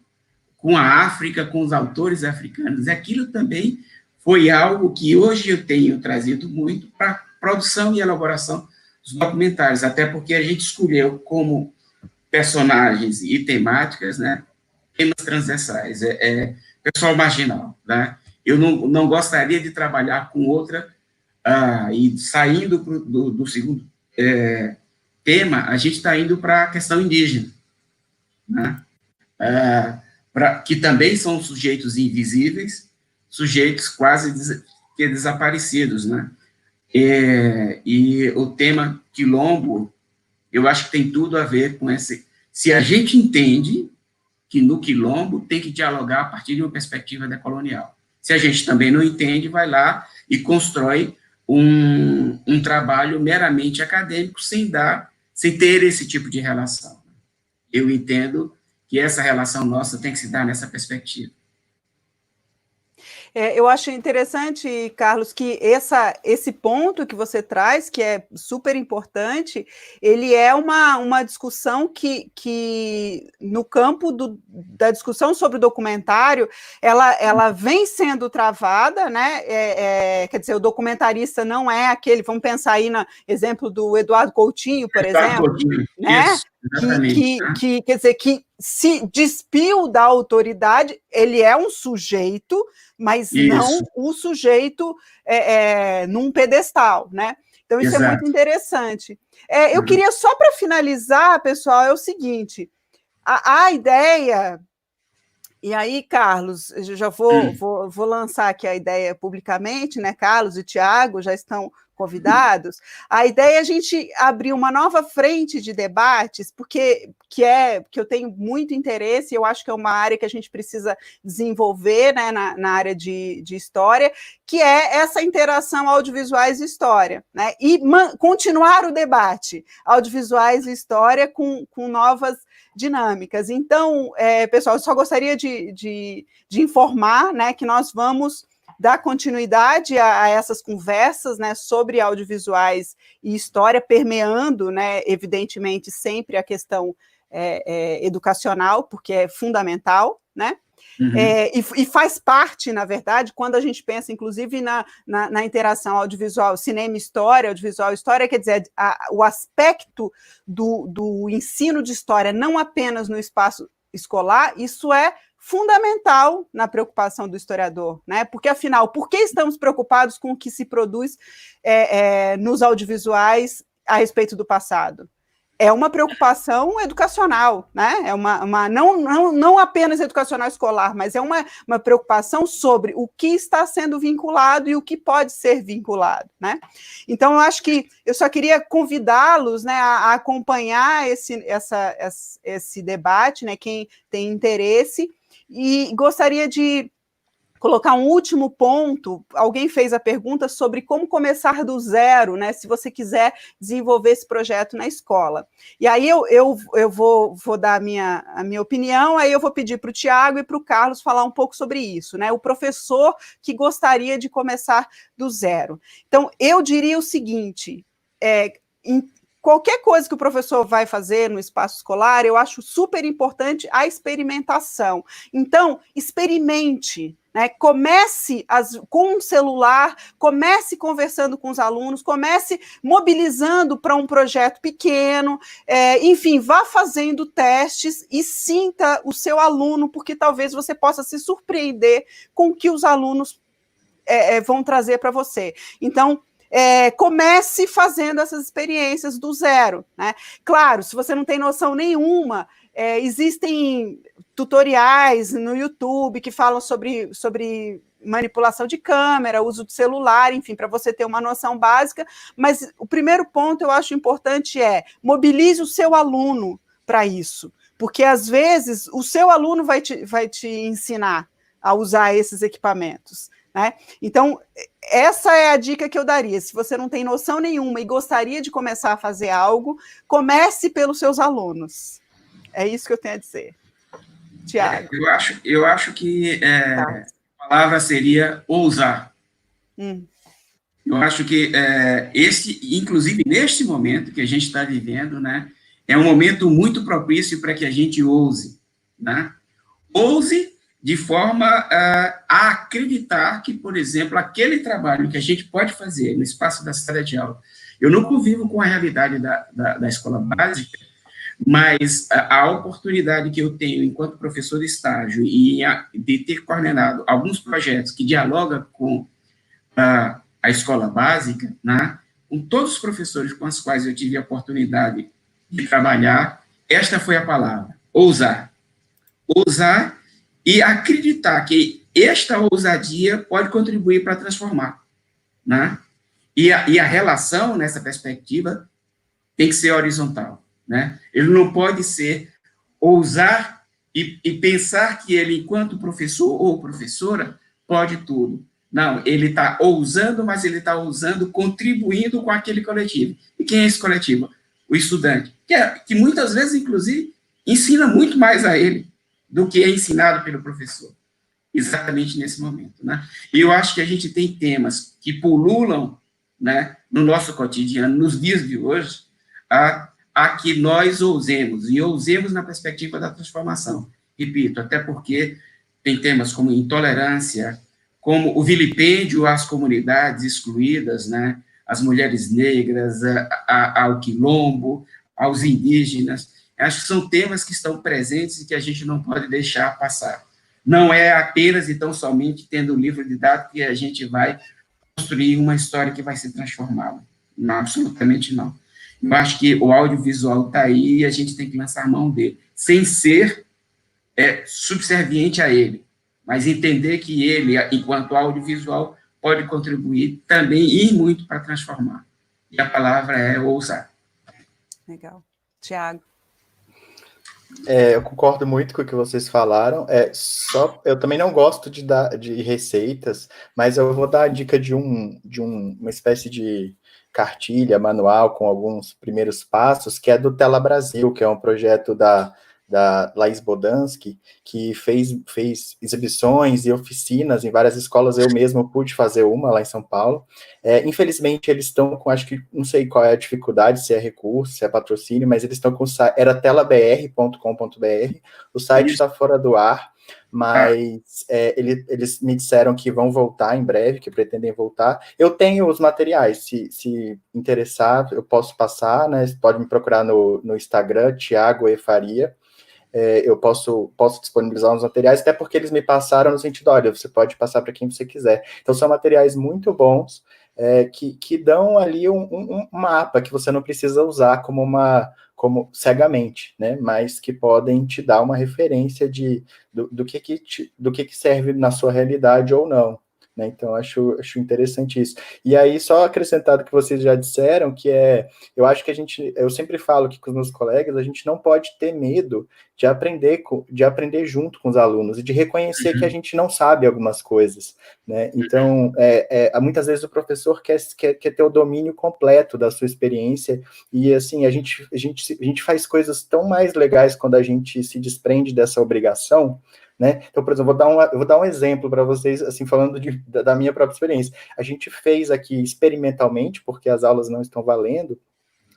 com a África, com os autores africanos. Aquilo também foi algo que hoje eu tenho trazido muito para a produção e elaboração os documentários, até porque a gente escolheu como personagens e temáticas, né, temas transversais, pessoal marginal, né? Eu não gostaria de trabalhar com outra, e saindo do segundo tema, a gente está indo para a questão indígena, né? Que também são sujeitos invisíveis, sujeitos quase que desaparecidos, né? E o tema quilombo, eu acho que tem tudo a ver com esse... Se a gente entende que no quilombo tem que dialogar a partir de uma perspectiva decolonial. Se a gente também não entende, vai lá e constrói um trabalho meramente acadêmico sem ter esse tipo de relação. Eu entendo que essa relação nossa tem que se dar nessa perspectiva. Eu acho interessante, Carlos, que esse ponto que você traz, que é super importante, ele é uma discussão que no campo da discussão sobre o documentário, ela vem sendo travada, né? Quer dizer, o documentarista não é aquele, vamos pensar aí no exemplo do Eduardo Coutinho, por exemplo, Coutinho, né? Isso, que quer dizer, que se despiu da autoridade, ele é um sujeito, mas isso. Não o sujeito num pedestal, né? Então, isso Exato. É muito interessante. Eu queria, só para finalizar, pessoal, é o seguinte, a ideia... E aí, Carlos, eu já vou lançar aqui a ideia publicamente, né? Carlos e Tiago já estão convidados. A ideia é a gente abrir uma nova frente de debates, porque que eu tenho muito interesse, eu acho que é uma área que a gente precisa desenvolver, né, na área de história, que é essa interação audiovisuais e história, né? E continuar o debate audiovisuais e história com novas dinâmicas. Então, pessoal, eu só gostaria de informar, né, que nós vamos dar continuidade a essas conversas, né, sobre audiovisuais e história, permeando, né, evidentemente, sempre a questão educacional, porque é fundamental, né? Uhum. E faz parte, na verdade, quando a gente pensa, inclusive, na interação audiovisual, cinema-história, audiovisual-história, quer dizer, o aspecto do ensino de história, não apenas no espaço escolar, isso é fundamental na preocupação do historiador, né? Porque, afinal, por que estamos preocupados com o que se produz nos audiovisuais a respeito do passado? É uma preocupação educacional, né? Não apenas educacional escolar, mas é uma preocupação sobre o que está sendo vinculado e o que pode ser vinculado, né? Então, eu acho que eu só queria convidá-los, né, a acompanhar esse debate, né? Quem tem interesse, e gostaria de colocar um último ponto. Alguém fez a pergunta sobre como começar do zero, né, se você quiser desenvolver esse projeto na escola. E aí eu vou dar a minha opinião, aí eu vou pedir para o Tiago e para o Carlos falar um pouco sobre isso, né, o professor que gostaria de começar do zero. Então, eu diria o seguinte, qualquer coisa que o professor vai fazer no espaço escolar, eu acho super importante a experimentação. Então, experimente, né? Comece com um celular, comece conversando com os alunos, comece mobilizando para um projeto pequeno, enfim, vá fazendo testes e sinta o seu aluno, porque talvez você possa se surpreender com o que os alunos vão trazer para você. Então, comece fazendo essas experiências do zero, né? Claro, se você não tem noção nenhuma, existem tutoriais no YouTube que falam sobre manipulação de câmera, uso de celular, enfim, para você ter uma noção básica, mas o primeiro ponto eu acho importante mobilize o seu aluno para isso, porque às vezes o seu aluno vai te ensinar a usar esses equipamentos, né? Então, essa é a dica que eu daria. Se você não tem noção nenhuma e gostaria de começar a fazer algo, comece pelos seus alunos. É isso que eu tenho a dizer. Tiago. Eu acho que a palavra seria ousar. Eu acho que inclusive neste momento que a gente está vivendo, né, é um momento muito propício para que a gente ouse, né? Ouse de forma a acreditar que, por exemplo, aquele trabalho que a gente pode fazer no espaço da sala de aula, Eu não convivo com a realidade da escola básica, mas a oportunidade que eu tenho enquanto professor de estágio e de ter coordenado alguns projetos que dialogam com a escola básica, né, com todos os professores com os quais eu tive a oportunidade de trabalhar, esta foi a palavra: ousar. Ousar e acreditar que esta ousadia pode contribuir para transformar, né? E a relação, nessa perspectiva, tem que ser horizontal, né? Ele não pode ser ousar e pensar que ele, enquanto professor ou professora, pode tudo. Não, ele está ousando, mas ele está ousando contribuindo com aquele coletivo. E quem é esse coletivo? O estudante, que muitas vezes, inclusive, ensina muito mais a ele do que é ensinado pelo professor, exatamente nesse momento, né? E eu acho que a gente tem temas que pululam, né, no nosso cotidiano, nos dias de hoje, a que nós ousemos, e ousemos na perspectiva da transformação. Repito, até porque tem temas como intolerância, como o vilipêndio às comunidades excluídas, né, às mulheres negras, ao quilombo, aos indígenas. Acho que são temas que estão presentes e que a gente não pode deixar passar. Não é apenas e tão somente tendo um livro didático que a gente vai construir uma história que vai ser transformada. Não, absolutamente não. Eu acho que o audiovisual está aí e a gente tem que lançar mão dele, sem ser subserviente a ele, mas entender que ele, enquanto audiovisual, pode contribuir também e muito para transformar. E a palavra é ousar. Legal. Tiago. Eu concordo muito com o que vocês falaram. Eu também não gosto de receitas, mas eu vou dar a dica de uma espécie de cartilha, manual, com alguns primeiros passos, que é do Tela Brasil, que é um projeto da Laís Bodansky, que fez exibições e oficinas em várias escolas. Eu mesmo pude fazer uma lá em São Paulo. Infelizmente, eles estão com, acho que, não sei qual é a dificuldade, se é recurso, se é patrocínio, mas eles estão com, era telabr.com.br, o site está fora do ar, mas eles me disseram que vão voltar em breve, que pretendem voltar. Eu tenho os materiais, se interessar, eu posso passar, né? Você pode me procurar no Instagram, Thiago E. Faria. Eu posso disponibilizar os materiais, até porque eles me passaram no sentido, olha, você pode passar para quem você quiser. Então, são materiais muito bons, que dão ali um mapa que você não precisa usar como cegamente, né? Mas que podem te dar uma referência do que serve na sua realidade ou não. Né? Então, acho interessante isso. E aí, só acrescentado que vocês já disseram, eu acho que eu sempre falo aqui com os meus colegas, a gente não pode ter medo de aprender junto com os alunos e de reconhecer que a gente não sabe algumas coisas, né? Então, muitas vezes o professor quer ter o domínio completo da sua experiência e, assim, a gente faz coisas tão mais legais quando a gente se desprende dessa obrigação, né? Então, por exemplo, eu vou dar um exemplo para vocês, assim, falando da minha própria experiência. A gente fez aqui experimentalmente, porque as aulas não estão valendo,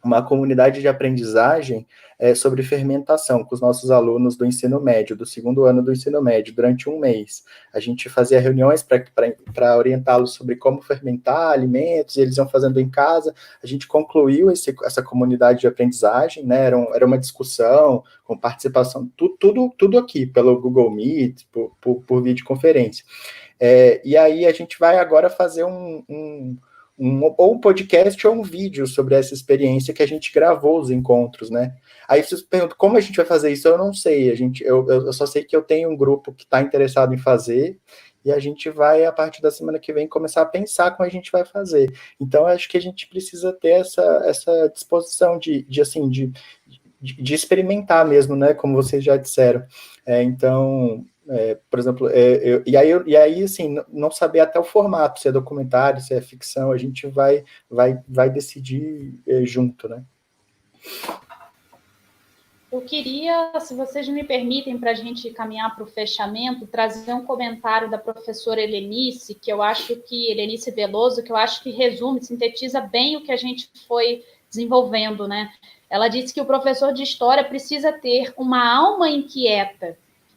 uma comunidade de aprendizagem sobre fermentação com os nossos alunos do ensino médio, do segundo ano do ensino médio, durante um mês. A gente fazia reuniões para orientá-los sobre como fermentar alimentos, e eles iam fazendo em casa. A gente concluiu essa comunidade de aprendizagem, né? Era uma discussão com participação, tudo aqui, pelo Google Meet, por videoconferência. E aí a gente vai agora fazer ou um podcast ou um vídeo sobre essa experiência que a gente gravou os encontros, né? Aí vocês perguntam, como a gente vai fazer isso? Eu não sei, eu só sei que eu tenho um grupo que está interessado em fazer, e a gente vai, a partir da semana que vem, começar a pensar como a gente vai fazer. Então, acho que a gente precisa ter essa disposição de experimentar mesmo, né? Como vocês já disseram. Então... por exemplo, e aí, assim, não saber até o formato, se é documentário, se é ficção, a gente vai decidir junto, né? Eu queria, se vocês me permitem, para a gente caminhar para o fechamento, trazer um comentário da professora Helenice Veloso, que eu acho que resume, sintetiza bem o que a gente foi desenvolvendo, né? Ela disse que o professor de história precisa ter uma alma inquieta,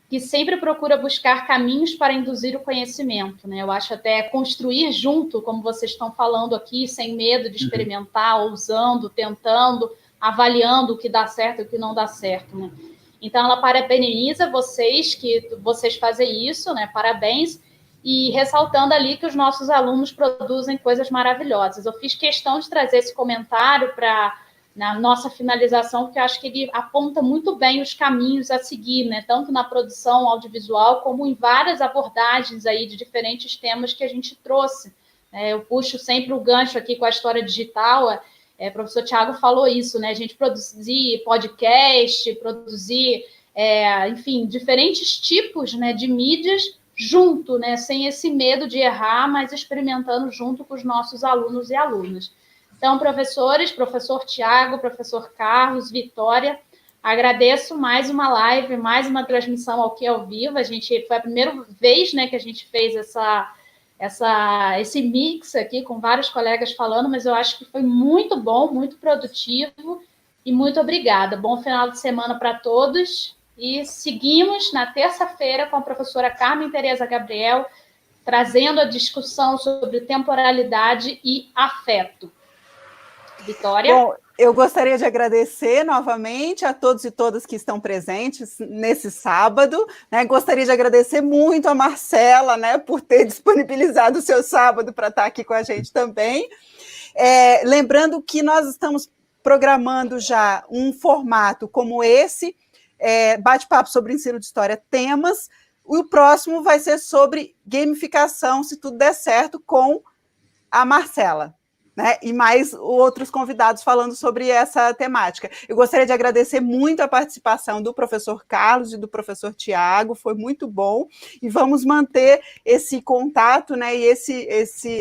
que sempre procura buscar caminhos para induzir o conhecimento, né? Eu acho até construir junto, como vocês estão falando aqui, sem medo de experimentar, ousando, tentando, avaliando o que dá certo e o que não dá certo, né? Então, ela parabeniza vocês, que vocês fazem isso, né? Parabéns. E ressaltando ali que os nossos alunos produzem coisas maravilhosas. Eu fiz questão de trazer esse comentário na nossa finalização, porque eu acho que ele aponta muito bem os caminhos a seguir, né? Tanto na produção audiovisual, como em várias abordagens aí de diferentes temas que a gente trouxe. Eu puxo sempre o gancho aqui com a história digital. O professor Tiago falou isso, né? A gente produzir podcast, produzir, enfim, diferentes tipos, né, de mídias junto, né? Sem esse medo de errar, mas experimentando junto com os nossos alunos e alunas. Então, professores, professor Tiago, professor Carlos, Vitória, agradeço mais uma live, mais uma transmissão ao vivo. Foi a primeira vez, né, que a gente fez esse mix aqui com vários colegas falando, mas eu acho que foi muito bom, muito produtivo e muito obrigada. Bom final de semana para todos e seguimos na terça-feira com a professora Carmen Tereza Gabriel, trazendo a discussão sobre temporalidade e afeto. Vitória? Bom, eu gostaria de agradecer novamente a todos e todas que estão presentes nesse sábado, né? Gostaria de agradecer muito a Marcela, né, por ter disponibilizado o seu sábado para estar aqui com a gente também. Lembrando que nós estamos programando já um formato como esse, bate-papo sobre ensino de história, temas. O próximo vai ser sobre gamificação, se tudo der certo, com a Marcela, né? E mais outros convidados falando sobre essa temática. Eu gostaria de agradecer muito a participação do professor Carlos e do professor Tiago, foi muito bom, e vamos manter esse contato, né, e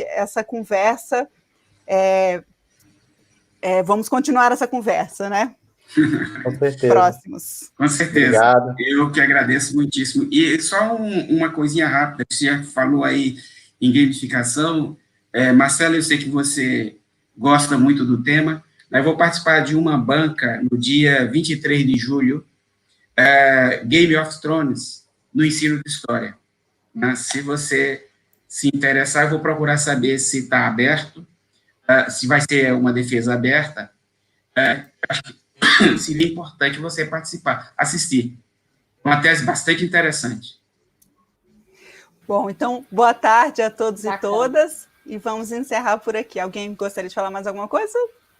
essa conversa, vamos continuar essa conversa, né? Com certeza. Próximos. Com certeza. Obrigado. Eu que agradeço muitíssimo. E só uma coisinha rápida, você já falou aí em gamificação. Marcelo, eu sei que você gosta muito do tema. Eu vou participar de uma banca no dia 23 de julho, Game of Thrones, no ensino de história. Se você se interessar, eu vou procurar saber se está aberto, se vai ser uma defesa aberta. Acho que seria importante você participar, assistir. Uma tese bastante interessante. Bom, então, boa tarde a todos Bacana. E todas, e vamos encerrar por aqui. Alguém gostaria de falar mais alguma coisa?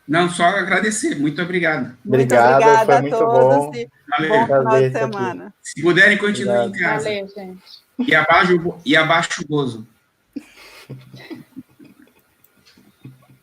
Não, só agradecer. Muito obrigado. Muito Obrigado, obrigada foi a muito todos bom. e Valeu. bom final de Prazer estar semana. Se puderem, continuem em casa. Valeu, gente. E abaixo o gozo.